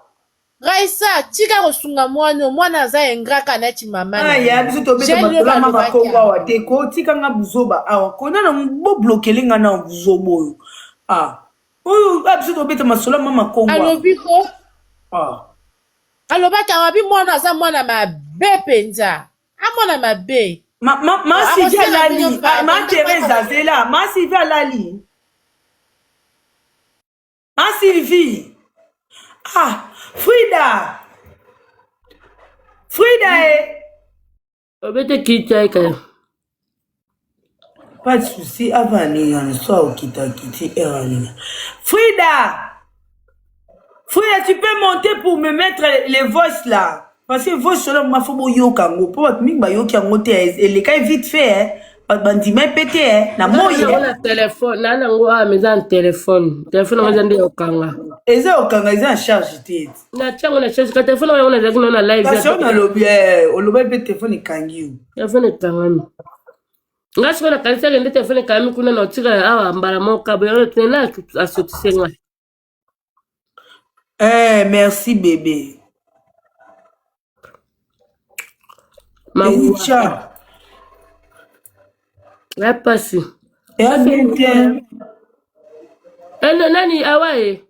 Speaker 8: Raisa tika kosunga mwana za engraka na chimama.
Speaker 2: Ya biso to bete matola mama kongo wa te ko tika nga buzoba awa. Ko na bo bloquer nga na buzobo. Oyo biso to bete masola mama kongo.
Speaker 8: Alobi ko. Alobaki awabi mwana za mwana mabe penza. Amona mabe.
Speaker 2: Ma Sylvie Lali. Ma Thérèse Azela. Ma Sylvie Lali. Ma Sylvie. Ah, Frida.
Speaker 7: Obete kita quand
Speaker 2: Pas de souci, avant de soit au Kiti. Frida, tu peux monter pour me mettre les voices là. Parce que voice là, ma faut yokango. Pour que mi yokango te, les cas vite fait, bandi mais pété, na moye.
Speaker 7: na téléphone, na ngwa meza en téléphone. Téléphone ngwa zande okanga.
Speaker 2: Eza okanga eza en charge te.
Speaker 7: Na chango na charge ka téléphone ngwa na zaki na live.
Speaker 2: Parce que na lobby, oloba pe téléphone kangi.
Speaker 7: Téléphone tangami. Ngasi na kanisa ngende téléphone kami kuna na otira awa mbala moka boyo tena asotisenga.
Speaker 2: Merci bébé.
Speaker 7: Mabucha. La passe. Nani awaye?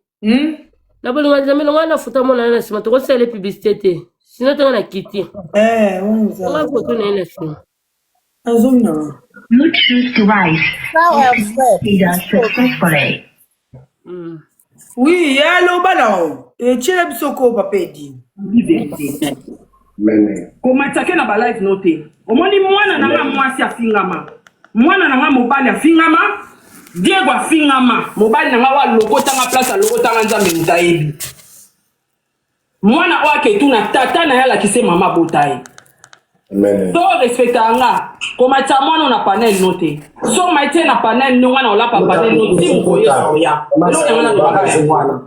Speaker 7: Na bolo ngazame ngana futa mona na sima to sele publicité. Sinon to na kiti.
Speaker 2: On
Speaker 7: va photo na ina sima.
Speaker 2: Azona.
Speaker 9: Bluetooth device successfully.
Speaker 2: Oui, allo ballon. Tchela bisoko papedi.
Speaker 1: Komatake na ba live note. Omoni mwana na nga mwasi afingama. Mwana na nga mobali afingama. Diego afingama. Mobali na nga wa logota nga place logota nga nzambe mutayebi. Mwana wake tuna tata na yala kise mama botaye.
Speaker 3: Amen.
Speaker 1: To respecta nga. Komata mwana na panel note. So maite na panel nonga na olapa panel note. Si mkoye soya. Lona na lobaka ya mwana.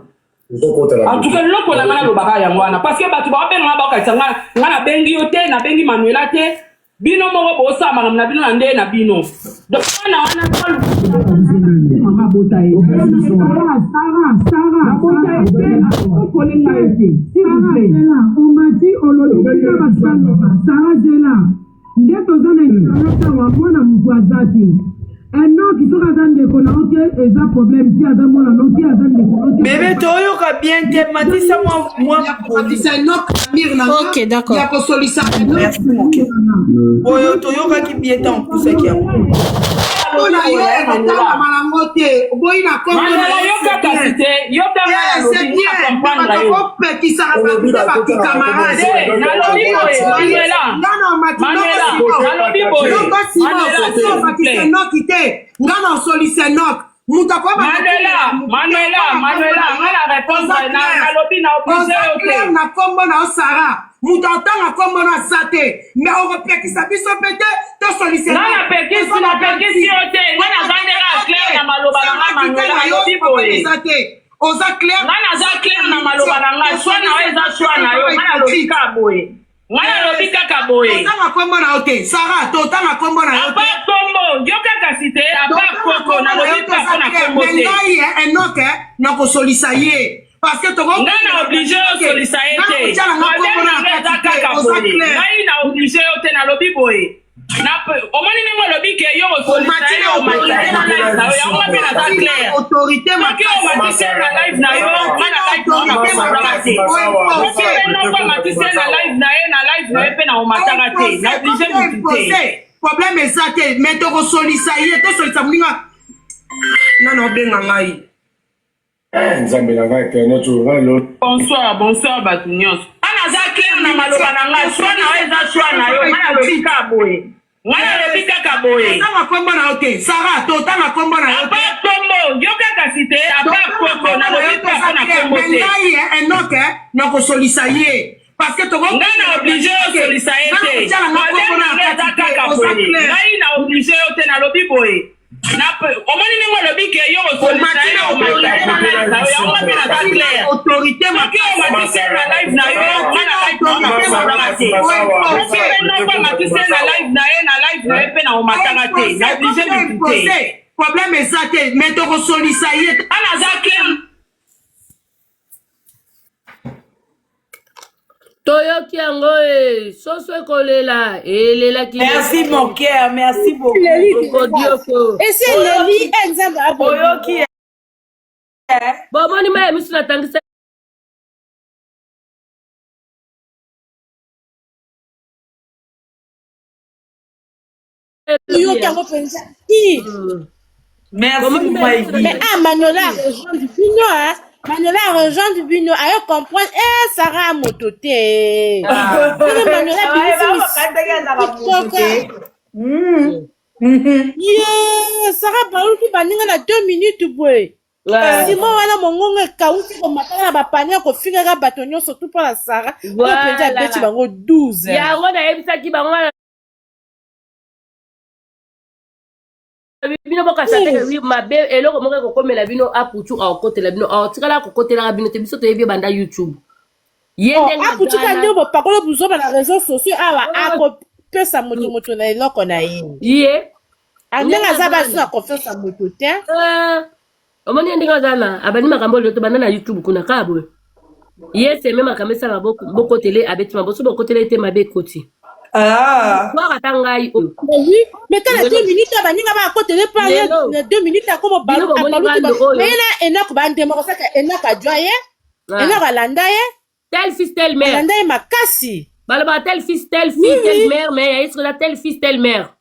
Speaker 1: En tout cas, loko na ngana lobaka ya mwana. Parce que batu ba benga ba katanga ngana bengi yote na bengi Manuela te. Bino moko bo sama na bino na nde na bino. Donc wana wana mama botaye. Sarah kolenga ete. Omati olodika basanga. Sarah Zela. Ndeto zana internet wa mwana mkwazati. Non, qui sont à ndeko na ok, et ça problème qui a dans mon non qui a dans ndeko.
Speaker 2: Bébé toyo ka bien te matisa moi
Speaker 4: C'est notre amir na.
Speaker 8: Ok, d'accord.
Speaker 4: Il y a solisa.
Speaker 2: Merci mon cœur. Oyo toyo ka ki bien en pousse qui a.
Speaker 4: Ona yo na malangote. Boy na comme
Speaker 1: Manuela yo capacité, yo
Speaker 4: c'est bien. Comprendre qui ça va pas camarade.
Speaker 1: Na lobi boy, Manuela.
Speaker 4: Manuela,
Speaker 1: na lobi boy.
Speaker 4: C'est non quitter. Non solisa non.
Speaker 1: Manuela, ngana réponse na lobi na obligé
Speaker 4: OK. Na kombo na Sarah. Mutata na kombo na sate. Mais on repekisa biso pete to solisa.
Speaker 1: Na pekisi yote. Ngana zandera clair na maloba na Manuela lobi boy.
Speaker 4: Oza clair.
Speaker 1: Ngana za clair na maloba na swa na weza swa na yo ngana lobi ka boy. Ngana lobi kaka boy.
Speaker 4: Tanga kombo na OK. Sarah to tanga kombo na yo.
Speaker 1: Aba kombo, yo kaka cité aba koko na lobi ka na kombo te.
Speaker 4: Ngai enoke na ko solisa ye. Parce que to
Speaker 1: ngana obligé o solisa ete. Ngai na obligé o te na lobi boy. Na omoni ningo lobi ke yo o solisa ye o matisa na live na yo. Ya ngwa pena za clair.
Speaker 4: Autorité
Speaker 1: Maki o matisa na live na yo. Ngana live na yo na matisa. Maki o matisa na live na ye pena o matanga te. Na obligé mutite.
Speaker 4: Problème exact, mais to ko solisa ye to solisa muninga. Non benga ngai.
Speaker 3: Nzambe na ngai tena tu ngalo.
Speaker 1: Bonsoir Batunios. Ana za clair na maloba na ngai, swa na weza swa na yo, ngana lobika boye. Ngana lobika ka boye.
Speaker 4: Tanga kombo na OK. Sarah, to tanga kombo na yo.
Speaker 1: Aba kombo, yo kaka cité, aba kombo na lobika na kombo te.
Speaker 4: Ngai enoke na ko solisa ye. Parce que to
Speaker 1: ngana obligé o solisa ete. Ngai na obligé o te na lobi boye. Na omoni ningo lobi ke yo o solisa ye o matisa na
Speaker 4: autorité
Speaker 1: maki o matisa na live na yo ngana live na matanga te. Maki matisa na live na ye pe na o matanga te. Na obligé mutite.
Speaker 4: Problème exact, mais to ko solisa ye.
Speaker 1: Ana za clair.
Speaker 7: Toyoki yango soso ekolela elela ki.
Speaker 2: Merci mon cœur, merci beaucoup.
Speaker 8: Et c'est Leli exemple à
Speaker 2: Toyoki.
Speaker 7: Bon moni ma misu na tangisa
Speaker 8: Yo kango penza. Qui?
Speaker 2: Merci pour ma vie.
Speaker 8: Mais Manola a rejoint du Bino, hein. Manola a rejoint du Bino. Ayo comprendre, Sarah a mototé. Manola yeah, Sarah Baoul qui baninga na 2 minutes, boy. Simon wana mongonga kauti ko matana ba pania ko finga ga batonyo surtout pour la Sarah. Voilà. Ko penza bango 12.
Speaker 7: Ya ngona ebisa ki bango bino boka sateka wi mabe eloko moko ko komela bino aputu a kotela bino a tikala ko kotela bino te biso to yebi banda YouTube. Yende
Speaker 8: aputu ka ndobo pakolo buzo ba na réseaux sociaux awa ako pesa moto na eloko na yini.
Speaker 7: Ye.
Speaker 8: Andenga za ba sina confiance à moto te.
Speaker 7: Omoni ndinga zana abani makambo loto banda na YouTube kuna kabwe. Ye se mema kamesa ba boko tele abeti maboso boko tele te mabe koti.
Speaker 2: Ah.
Speaker 8: Oui, mais quand la 2 minutes, bah, n'y a pas à côté de parler. 2 minutes, à comme ballon, mais là, Enoch bande, moi, ça, Enoch a joyé, Enoch a landaye,
Speaker 7: tel fils, telle mère.
Speaker 8: Landaye ma cassi.
Speaker 7: Balaba, tel fils, telle fille, telle mère, mais est-ce que la tel fils, telle mère?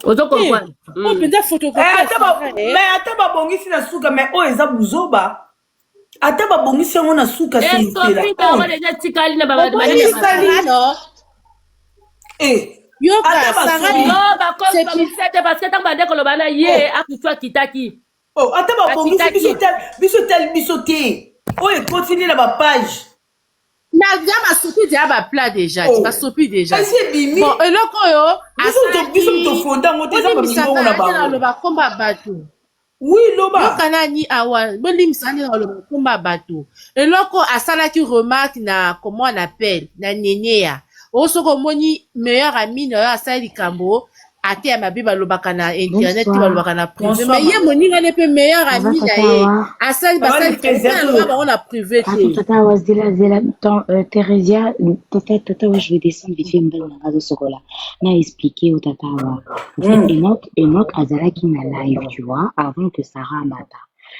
Speaker 7: Autant comprendre.
Speaker 8: On peut dire photographe.
Speaker 2: Mais attends, bon, ici, la souka, mais oh, ils ont bouzoba. Ata babongisi yango na suka sentela.
Speaker 8: Yoka Sarah
Speaker 7: c'est parce que tant bande ko bana ye akutwa kitaki.
Speaker 2: Oh, ata babongisi biso te. Oh, et continue na ba page.
Speaker 8: Na déjà sopi déjà ba plat déjà, tu vas sopi déjà. Bon, eloko yo,
Speaker 2: biso to fonda ngo te za ba mingo na ba.
Speaker 8: Le ba komba bateau.
Speaker 2: Oui, loba.
Speaker 8: Yokana ni awa, bolim sani na le komba bateau. Eloko asala ki remarque na comment on appelle, na nenea. Osoko moni meilleur ami na asali kambo. Ate ya mabiba lobaka na internet ba lobaka na privé mais ye moninga ne pe meilleur ami na ye asali basali na on a privé
Speaker 10: tata wazila Theresia tata wa je vais descendre vite fait mbala na razo sokola na expliquer au tata wa en fait Enoch azalaki na live tu vois avant que Sarah mata.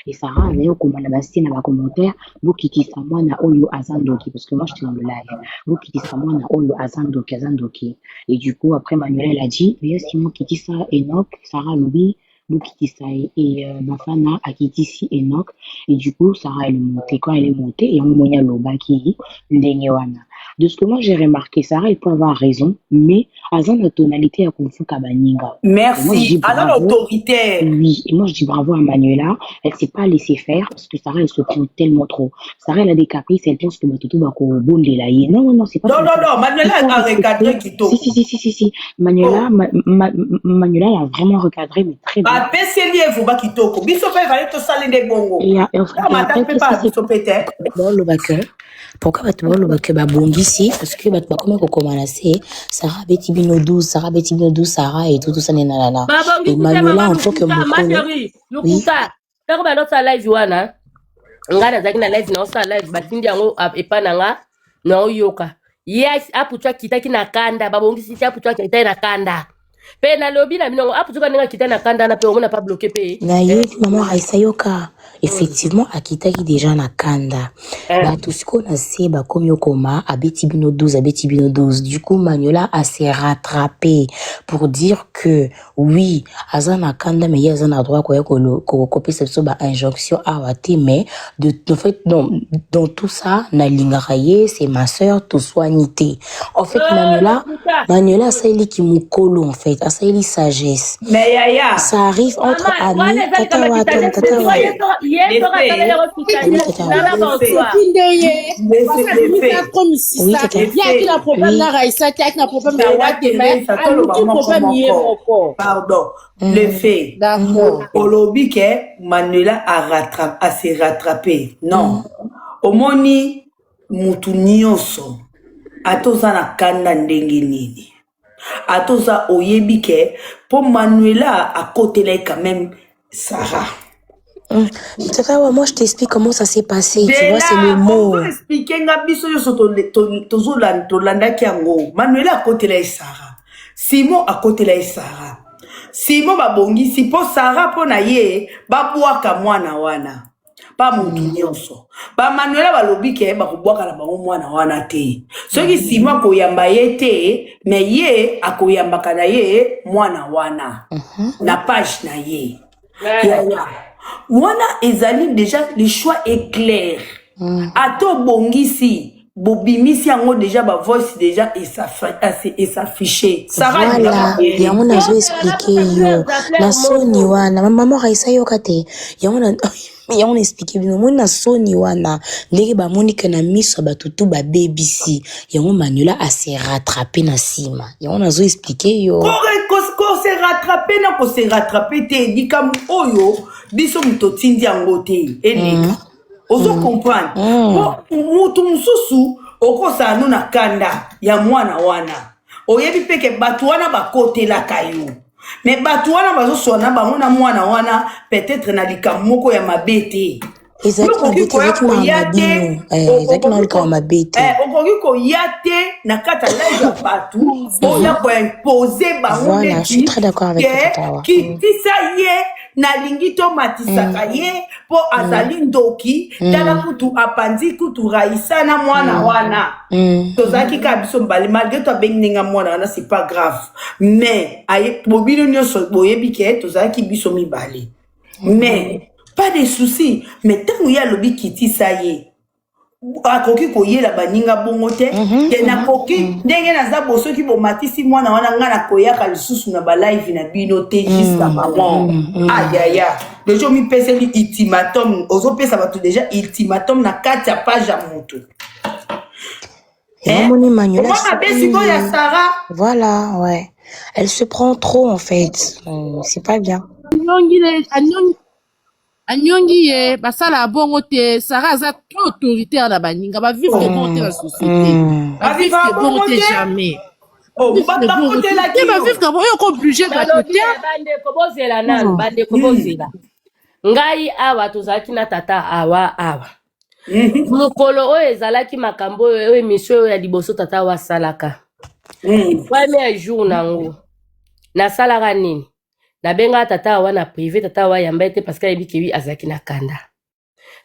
Speaker 10: Et Sarah avait au commentaire na ba commentaire bokitisa mwana oyo azandoki parce que moi j'étais dans le live bokitisa mwana oyo azandoki et du coup après Manuel a dit mais si moi kitisa Enoch Sarah lobi bokitisa et Bafana a kitisi Enoch et du coup Sarah elle est montée quand elle est montée et on monia lobaki ndenge wana. De ce que moi j'ai remarqué, Sarah elle peut avoir raison, mais à la tonalité à confus Kabaninga.
Speaker 2: Merci. À l'autorité.
Speaker 10: Oui, et moi je dis bravo à Manuela. Elle s'est pas laissée faire parce que Sarah elle se prend tellement trop. Sarah elle a des caprices, elle pense que Matoto va bonde la yé. Non, c'est pas ça.
Speaker 2: Non, Manuela a recadré Kito.
Speaker 10: Si. Manuela a vraiment recadré, mais très bien.
Speaker 2: Bah, Pesselier, vous va Kito. Biso fait valer tout ça les bongo.
Speaker 10: Et après, bon, le backer. Pourquoi tu vois le backer bongisi? Parce que tu vas comment commencer. Sarah Betty Bino 12, Sarah et tout ça nanana. Et Manuela en tant que mon
Speaker 7: oui. Tako ba notre live wana. Ngana zaki na live na osa live batindi yango epananga na oyoka. Yes, aputwa kitaki na kanda babongisi aputwa kitaki na kanda. Pe na lobby na bino aputwa ninga kitaki na kanda na pe on n'a pas bloqué pe.
Speaker 10: Na yeki maman Raissa yoka. Effectivement akitaki déjà na kanda. Ba tout ce qu'on a c'est ba comme yokoma abeti bino 12. Du coup Manuela a s'est rattrapé pour dire que oui, azana kanda mais yazana droit ko copier cette ba injonction awati mais en fait dans tout ça na lingaraye c'est ma sœur tout soignité. En fait Manuela ça il qui mukolo en fait, ça il sagesse.
Speaker 2: Mais yaya
Speaker 10: ça arrive entre amis tata
Speaker 2: Pardon, le fait. Olobi que Manuela a s'est rattrapé. Non. Omoni mutu nyonso atoza na kanda ndenge nini. Atoza oyebi ke pour Manuela à côté là quand même Sarah.
Speaker 10: Moi je t'explique comment ça s'est passé, tu vois, c'est le mot.
Speaker 2: On peut expliquer ngabiso yo tolanda kiango. Manuela à côté là Sarah. Simon à côté là Sarah. Simon babongi si po Sarah po na ye babwaka mwana wana. pas mutu nyonso ba Manuela balobi ke ba kubwaka na bango mwana wana te soki sima koyamba ye te mais ye akoyambaka na ye mwana wana na page na ye wana ezali déjà le choix est clair ato bongisi bobimisi yango déjà ba voice déjà et s'afficher ça va
Speaker 10: voilà yango nazo expliquer yo na soni wana mama Raisa yo kate yango na expliquer bino mo na soni wana ndenge ba moni que na miso ba tutu ba BBC yango Manuela a se rattraper na sima yango nazo expliquer yo
Speaker 2: ko se rattraper te dikam oyo biso mutotindi yango te eleka ozo comprendre mutu mususu okosa no na kanda ya mwana wana oyebi peke batu wana bakotela kayo mais batu wana bazo sona bango na mwana wana peut-être na likamoko ya mabete
Speaker 10: okoki
Speaker 2: koyate na kata live ya batu oya koimpose bango neti kitisa ye nalingi tomatisaka ye po azali ndoki tala kutu apanzi kutu Raisa na mwana wana tozalaki ka biso mbali malgré to abengi ninga mwana wana c'est pas grave mais aye bobino nyonso boyebi ke tozalaki biso mibale mais pas de soucis mais tango ya lobi kitisa ye akoki koyela baninga bongo te ke nakoki ndenge naza bosoki bomatisi mwana wana nga na koyaka lisusu na balive na bino te jusqu'à maman ayaya deja mipeseli ultimatum ozopesa bato déjà ultimatum na kati ya page ya moto
Speaker 10: voilà ouais elle se prend trop en fait c'est pas bien
Speaker 8: anyongi ye basala bongo te Sarah aza trop autoritaire na baninga ba vivre bongo te na société ba vivre bongo te jamais ba vivre bongo ko obligé de côté
Speaker 7: bande ko bozela nanu bande ko bozela ngai awa tozalaki na tata awa mokolo oyo ezalaki makambo oyo émission ya liboso tata wa salaka premier jour nango nasalaka nini nabenga tata wana privé tata wa yamba ete parce que yebi kebi azaki na kanda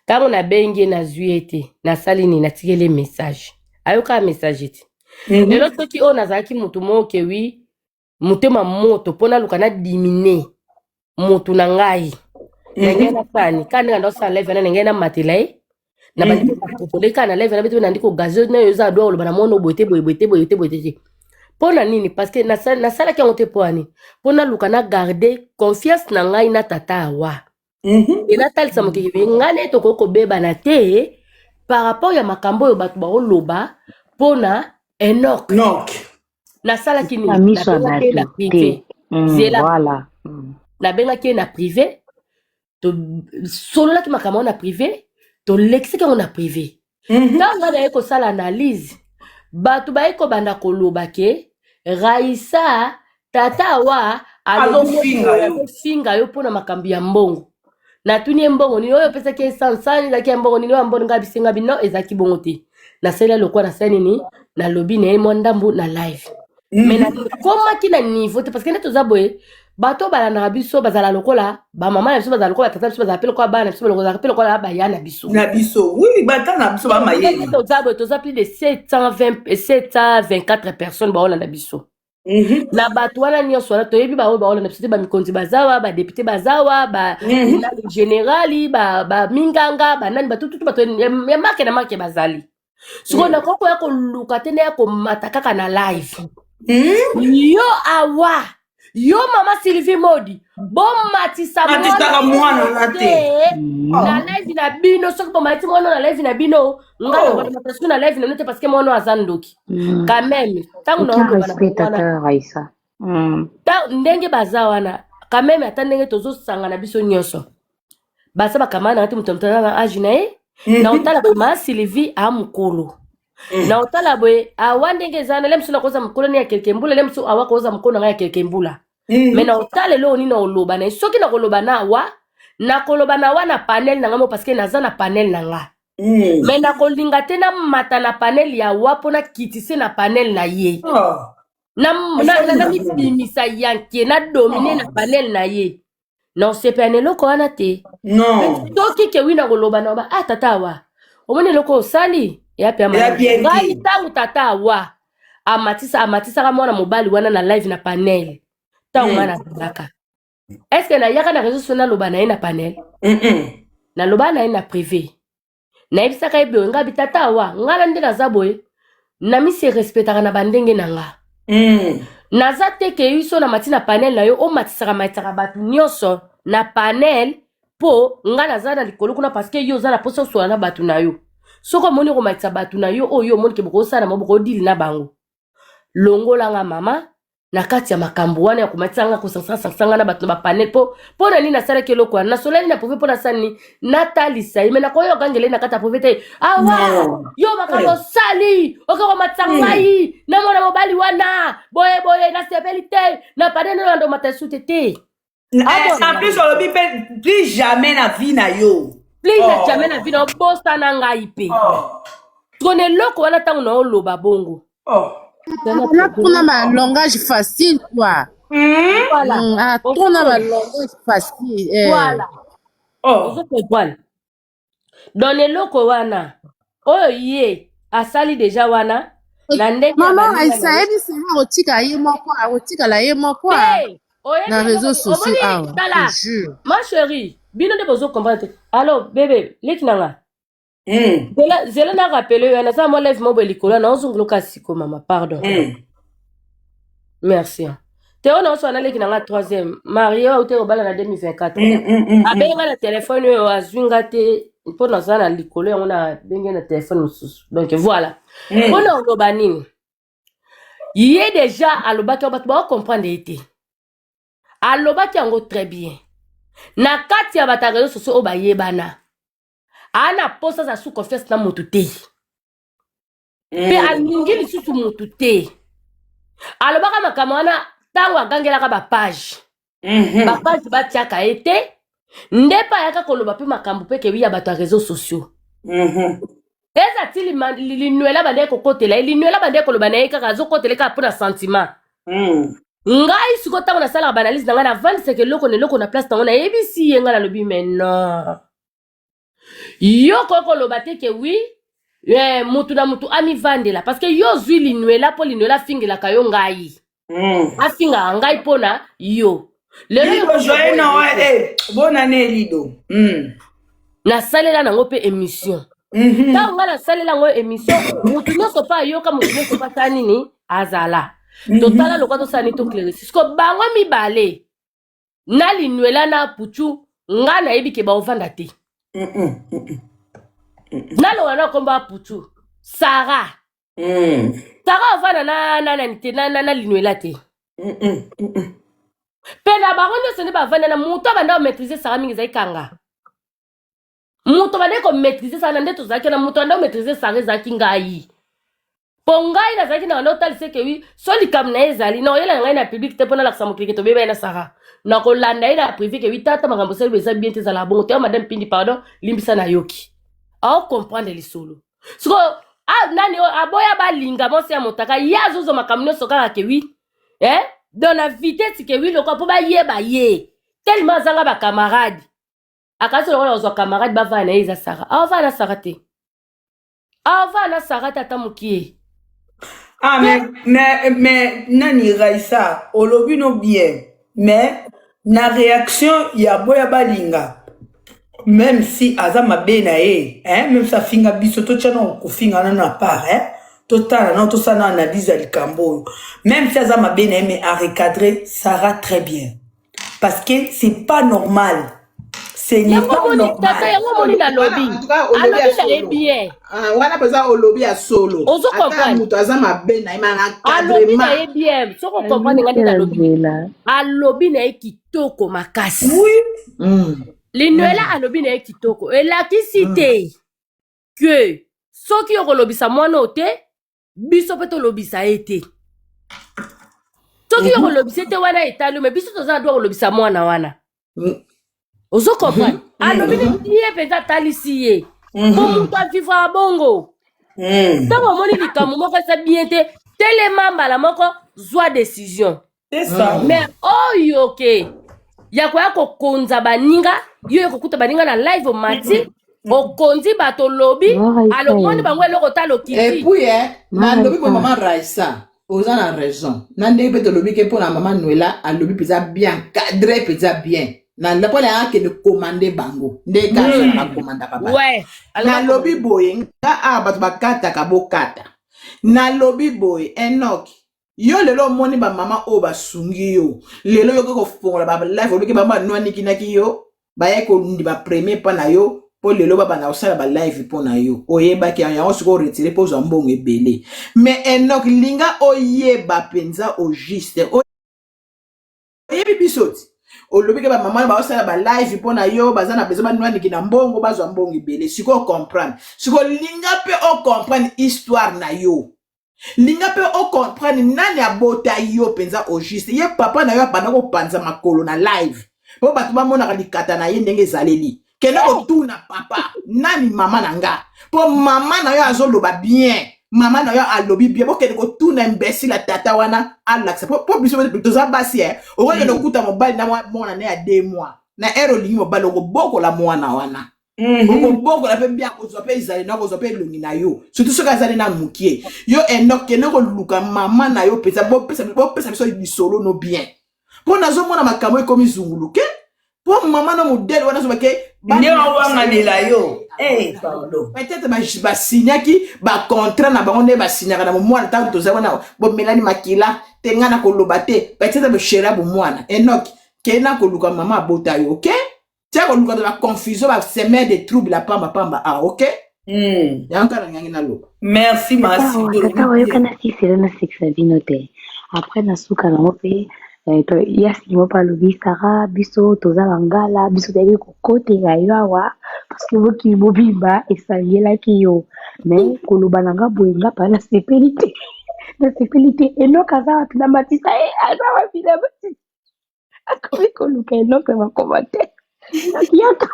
Speaker 7: tango na bengi na zuete na salini na tikele message ayoka message ete lelo soki o nazaki mutu mo kewi mutema moto pona lukana dimine mutu na ngai ngena sani kana ndo sa live na ngena matelae na bandi ko na live na bitu na ndiko gazo na yoza do lo bana mono boete pona nini parce que na sala ki onte poani pona lukana garder confiance na ngai na tata wa ina talisa mokibi ngane to ko beba na te par rapport ya makambo yo batu ba oloba pona Enoch na sala ki ni na privé voilà na benga ki na privé to solo la ki makambo na privé to lexi ka na privé tanga na eko sala analyse batu ba eko banda koloba ke Raisa tata wa alofinga yo pona makambi ya mbongo na tuni mbongo ni oyo pesa ke sansani za ke mbongo ni yo mbongo ngabisinga bino ezaki bongo te na sela lokwa na sani ni na lobby ne mondambu na live mais na koma ki na niveau te parce que neto zaboye bato bala na biso bazala lokola ba mama na biso bazala lokola tata biso bazala lokola bana biso bazala lokola ba yana biso
Speaker 2: oui bata na biso ba mayeli
Speaker 7: to zaboye to za plus de 724 personnes ba ona na biso na bato wana nyonso wana toyebi ba ona na biso ba mikonzi bazawa ba député bazawa ba générali ba minganga ba nani batutu bato ya marke na marke bazali siko na koko ya ko luka tene ya ko matakaka na live yo awa yo mama Sylvie Modi bon matisa
Speaker 2: mwana na te
Speaker 7: na live na bino soko bon matisa mwana na live na bino ngalo matasa na live na note parce que mwana azandoki quand même tangu
Speaker 10: na Raisa
Speaker 7: ndenge bazawana quand même atandenge tozo sanga na biso nyonso basa bakamana ngati mutomtana na ajinae na otala mama Sylvie amukolo na otala bwe awandenge zana lemsu na koza mukolo ni ya kelkembula lemsu awakoza mukolo na ya kelkembula mais na otala lo ni na oloba na soki na koloba na wa na panel na ngamo parce que naza na panel na nga mais na kolinga te na mata na panel ya wa pona kitise na panel na ye na mibimisa yanke na domine na panel na ye non c'est pas neloko wana te soki ke wina koloba na ba tata wa omoni loko osali ya pia ngai tangu tata wa amatisa ka mwana mobali wana na live na panel tangu ngana baka est-ce que na yaka na réseau social na loba na ye na panel na loba na ye na privé na yebisaka ye boye nga bitata wa ngala nde naza boye na misi respectaka na bandenge na nga naza te ke iso na mati na panel na yo matisaka bato nyonso na panel po nga naza na likolo kuna parce que yo oza na posa osola na bato na yo soko omoni komatisa bato na yo oyo omoni ke bokosala mo bokodili na bango longolanga mama na kati ya makambo wana ya komatisa nga kosanga na bato na bapanel po na nini nasalaki eloko wana nasolani na pove mpo nasala nini natalisa ye me nakoyoka ngele na kati ya pove te awa yo makambo osali okokomatisa ngai na mwana mobali wana boye nasepeli te na panel nano ando matisa te te
Speaker 2: en plus olobi pe plus jamais na vie na yo
Speaker 7: plus jamais na vie na obosa na ngai pe tone eloko wana ntango na oloba bongo
Speaker 8: On a un langage facile, quoi.
Speaker 7: Voilà.
Speaker 8: On a un langage facile.
Speaker 7: Voilà. Voilà. Dans les locaux, wana. Oh, ye. Asali déjà, wana.
Speaker 8: Maman, elle savait que c'est un otika la yemo, quoi. Dans les réseaux sociaux.
Speaker 7: Ma chérie, bien de besoin comprendre. Alors, bébé, l'étinanga. Zela na rappelé yana sa mo lève mo belikolo na ozunguluka siko mama pardon. Merci. Te on so na leki na nga 3e Mario ou te obala na 2024. Abenga na téléphone yo azwinga te pour na za na likolo yango na benga na téléphone mususu. Donc voilà. On a obanini. Yé déjà alobaki bato ba comprendre été. Alobaki yango très bien. Na kati ya batagalo soso obayebana. Ana posa za sous confiance na moto te. Pe alingi lisusu moto te. Alobaka makamwana tango agangelaka ba page. Ba page batiaka ete ndepa yaka koloba pe makambo pe ke ya bato ya réseaux sociaux. Eza ti linuela bande kokotela, linuela bande koloba na yeka kazo koteleka pour na sentiment. Ngai siko tango na sala banalise na nga na vandi seke loko ne loko na place tango na yebisi yenga na lobi mais non. Yo koko lobate ke oui mutu na mutu ami vandela parce que yo zui linuela po linuela fingela kayo ngai afinga ngai pona yo
Speaker 2: Lido joye na bonne année Lido
Speaker 7: na salela nango pe émission ta nga na salela ngo émission mutu nyonso pa yoka mutu nyonso pa tanini azala totala lokwa to sani to clarice ko bango mibale na linuela na puchu nga na yebi ke ba ovanda te Nalo wana komba putu Sarah Sarah vana na linuela te Pena baronde ce ne ba vana na muto banda maîtriser Sarah mingi zaikanga muto bande ko maîtriser Sarah ndeto zaki na muto banda maîtriser Sarah zaki ngai pongai na zaki na hotel c'est que oui soli kam na ezali na yela ngai na public te pona la ksamu kriketo beba na Sarah na kolanda ina privé ke witata makambo sel beza bien te za la bongo te madame Pindi pardon limbisa na yoki a comprendre les solo siko nani aboya ba linga mo se motaka yazo zo makamno soka ke wi dans la vitesse ke wi loko po ba ye tellement zanga ba camarade akaso loko zo camarade ba va na iza Sarah a va na Sarah te a va na Sarah tata mukie
Speaker 2: mais nani Raissa olobi no bien mais na réaction ya boya balinga même si azama bena même sa finga biso to tchano ko finga na part total non to ça na analyse likambo même si azama bena mais à recadrer Sarah très bien parce que c'est pas normal c'est pas normal
Speaker 6: en tout cas wana pesa olobi ya solo ata muto azama bena ima
Speaker 7: alobi na ye bien soko comprendre ngani na lobi alobi na ye kitoko makasi linuela alobi na ye kitoko elakisi te que soki okolobisa mwana ote biso pe tolobisa ye te soki okolobisa te wana etali me biso toza droit kolobisa mwana wana ozo comprendre alobi na ye peza talisi ye po mutu avivre a bongo ntango omoni likambo moko eza bien te telema mbala moko zwa décision mais oyo ke ya koya kokonza baninga yo ekokuta baninga na live mati okonzi bato lobi alomoni bango eloko talo kiti
Speaker 6: et puis nalobi po mama Raissa oza na raison na ndenge mpe tolobi ke mpo na mama Noela alobi mpenza bien cadre mpenza bien napona akende komande bango nde kasa bakomandaka bato nalobi boye nga awa bato bakataka bokata nalobi boye Enoch yo lelo omoni bamama oyo basungi yo lelo yokoki kofongola balife olobiki bama nwaniki yo baye kondima premier mpa na yo mpo lelo babanda kosala balive mpo na yo oyebaki yango soki oretire mpo ozwa mbongo ebele mais Enoch linga oyeba mpenza o juste oyebi biso ti olobiki bamama baosala balive mpo na yo baza na besoin banwaniki na mbongo bazwa mbongo ebele siko ocomprendre siko linga mpe ocomprendre histoire na yo linga pe o comprendre nani abota yo penza au juste ye papa na yo apanda ko panza makolo na live po batu ba mona likata na ye ndenge zaleli kena otuna papa nani mama na nga po mama na yo azoloba bien mama na yo alobi bien po kene ko tuna imbécile la tata wana alaxa po biso toza basi o ko no kuta mobali na mona na ya 2 mois na ero lingi mobali ko boko la mwana wana boko la pe bien ko zo pe izali na ko zo pe lungi na yo surtout soka azali na mukie yo Enoch kene ko luka mama na yo pesa bo pesa biso bisolo no bien po nazo mona makambo ekomi zunguluke po mama na modèle wana so bake
Speaker 2: nde wanga lela yo pardon
Speaker 6: peut-être ba signaki ba contrat na bango nde ba signaka na mwana tanto toza wana bo melani makila tenga na koloba te peut-être be shera bo mwana Enoch kena ko luka mama abota yo OK tiens ko luka de la confusion ba semer des troubles la pamba OK yankana ngangi na lo
Speaker 2: merci merci
Speaker 10: tata oyo kana si selena sexavino te après na suka na mope to yasi mo palobi Sarah biso toza bangala biso tabi kokotela yo awa parce que boki bobimba esangela ki yo mais koloba nanga boyenga pa na sepelite Enoch aza wapi na matisa aza wapi na matisa akomi koluka Enoch na commentaire yaka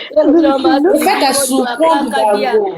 Speaker 2: Faites à surprendre bango.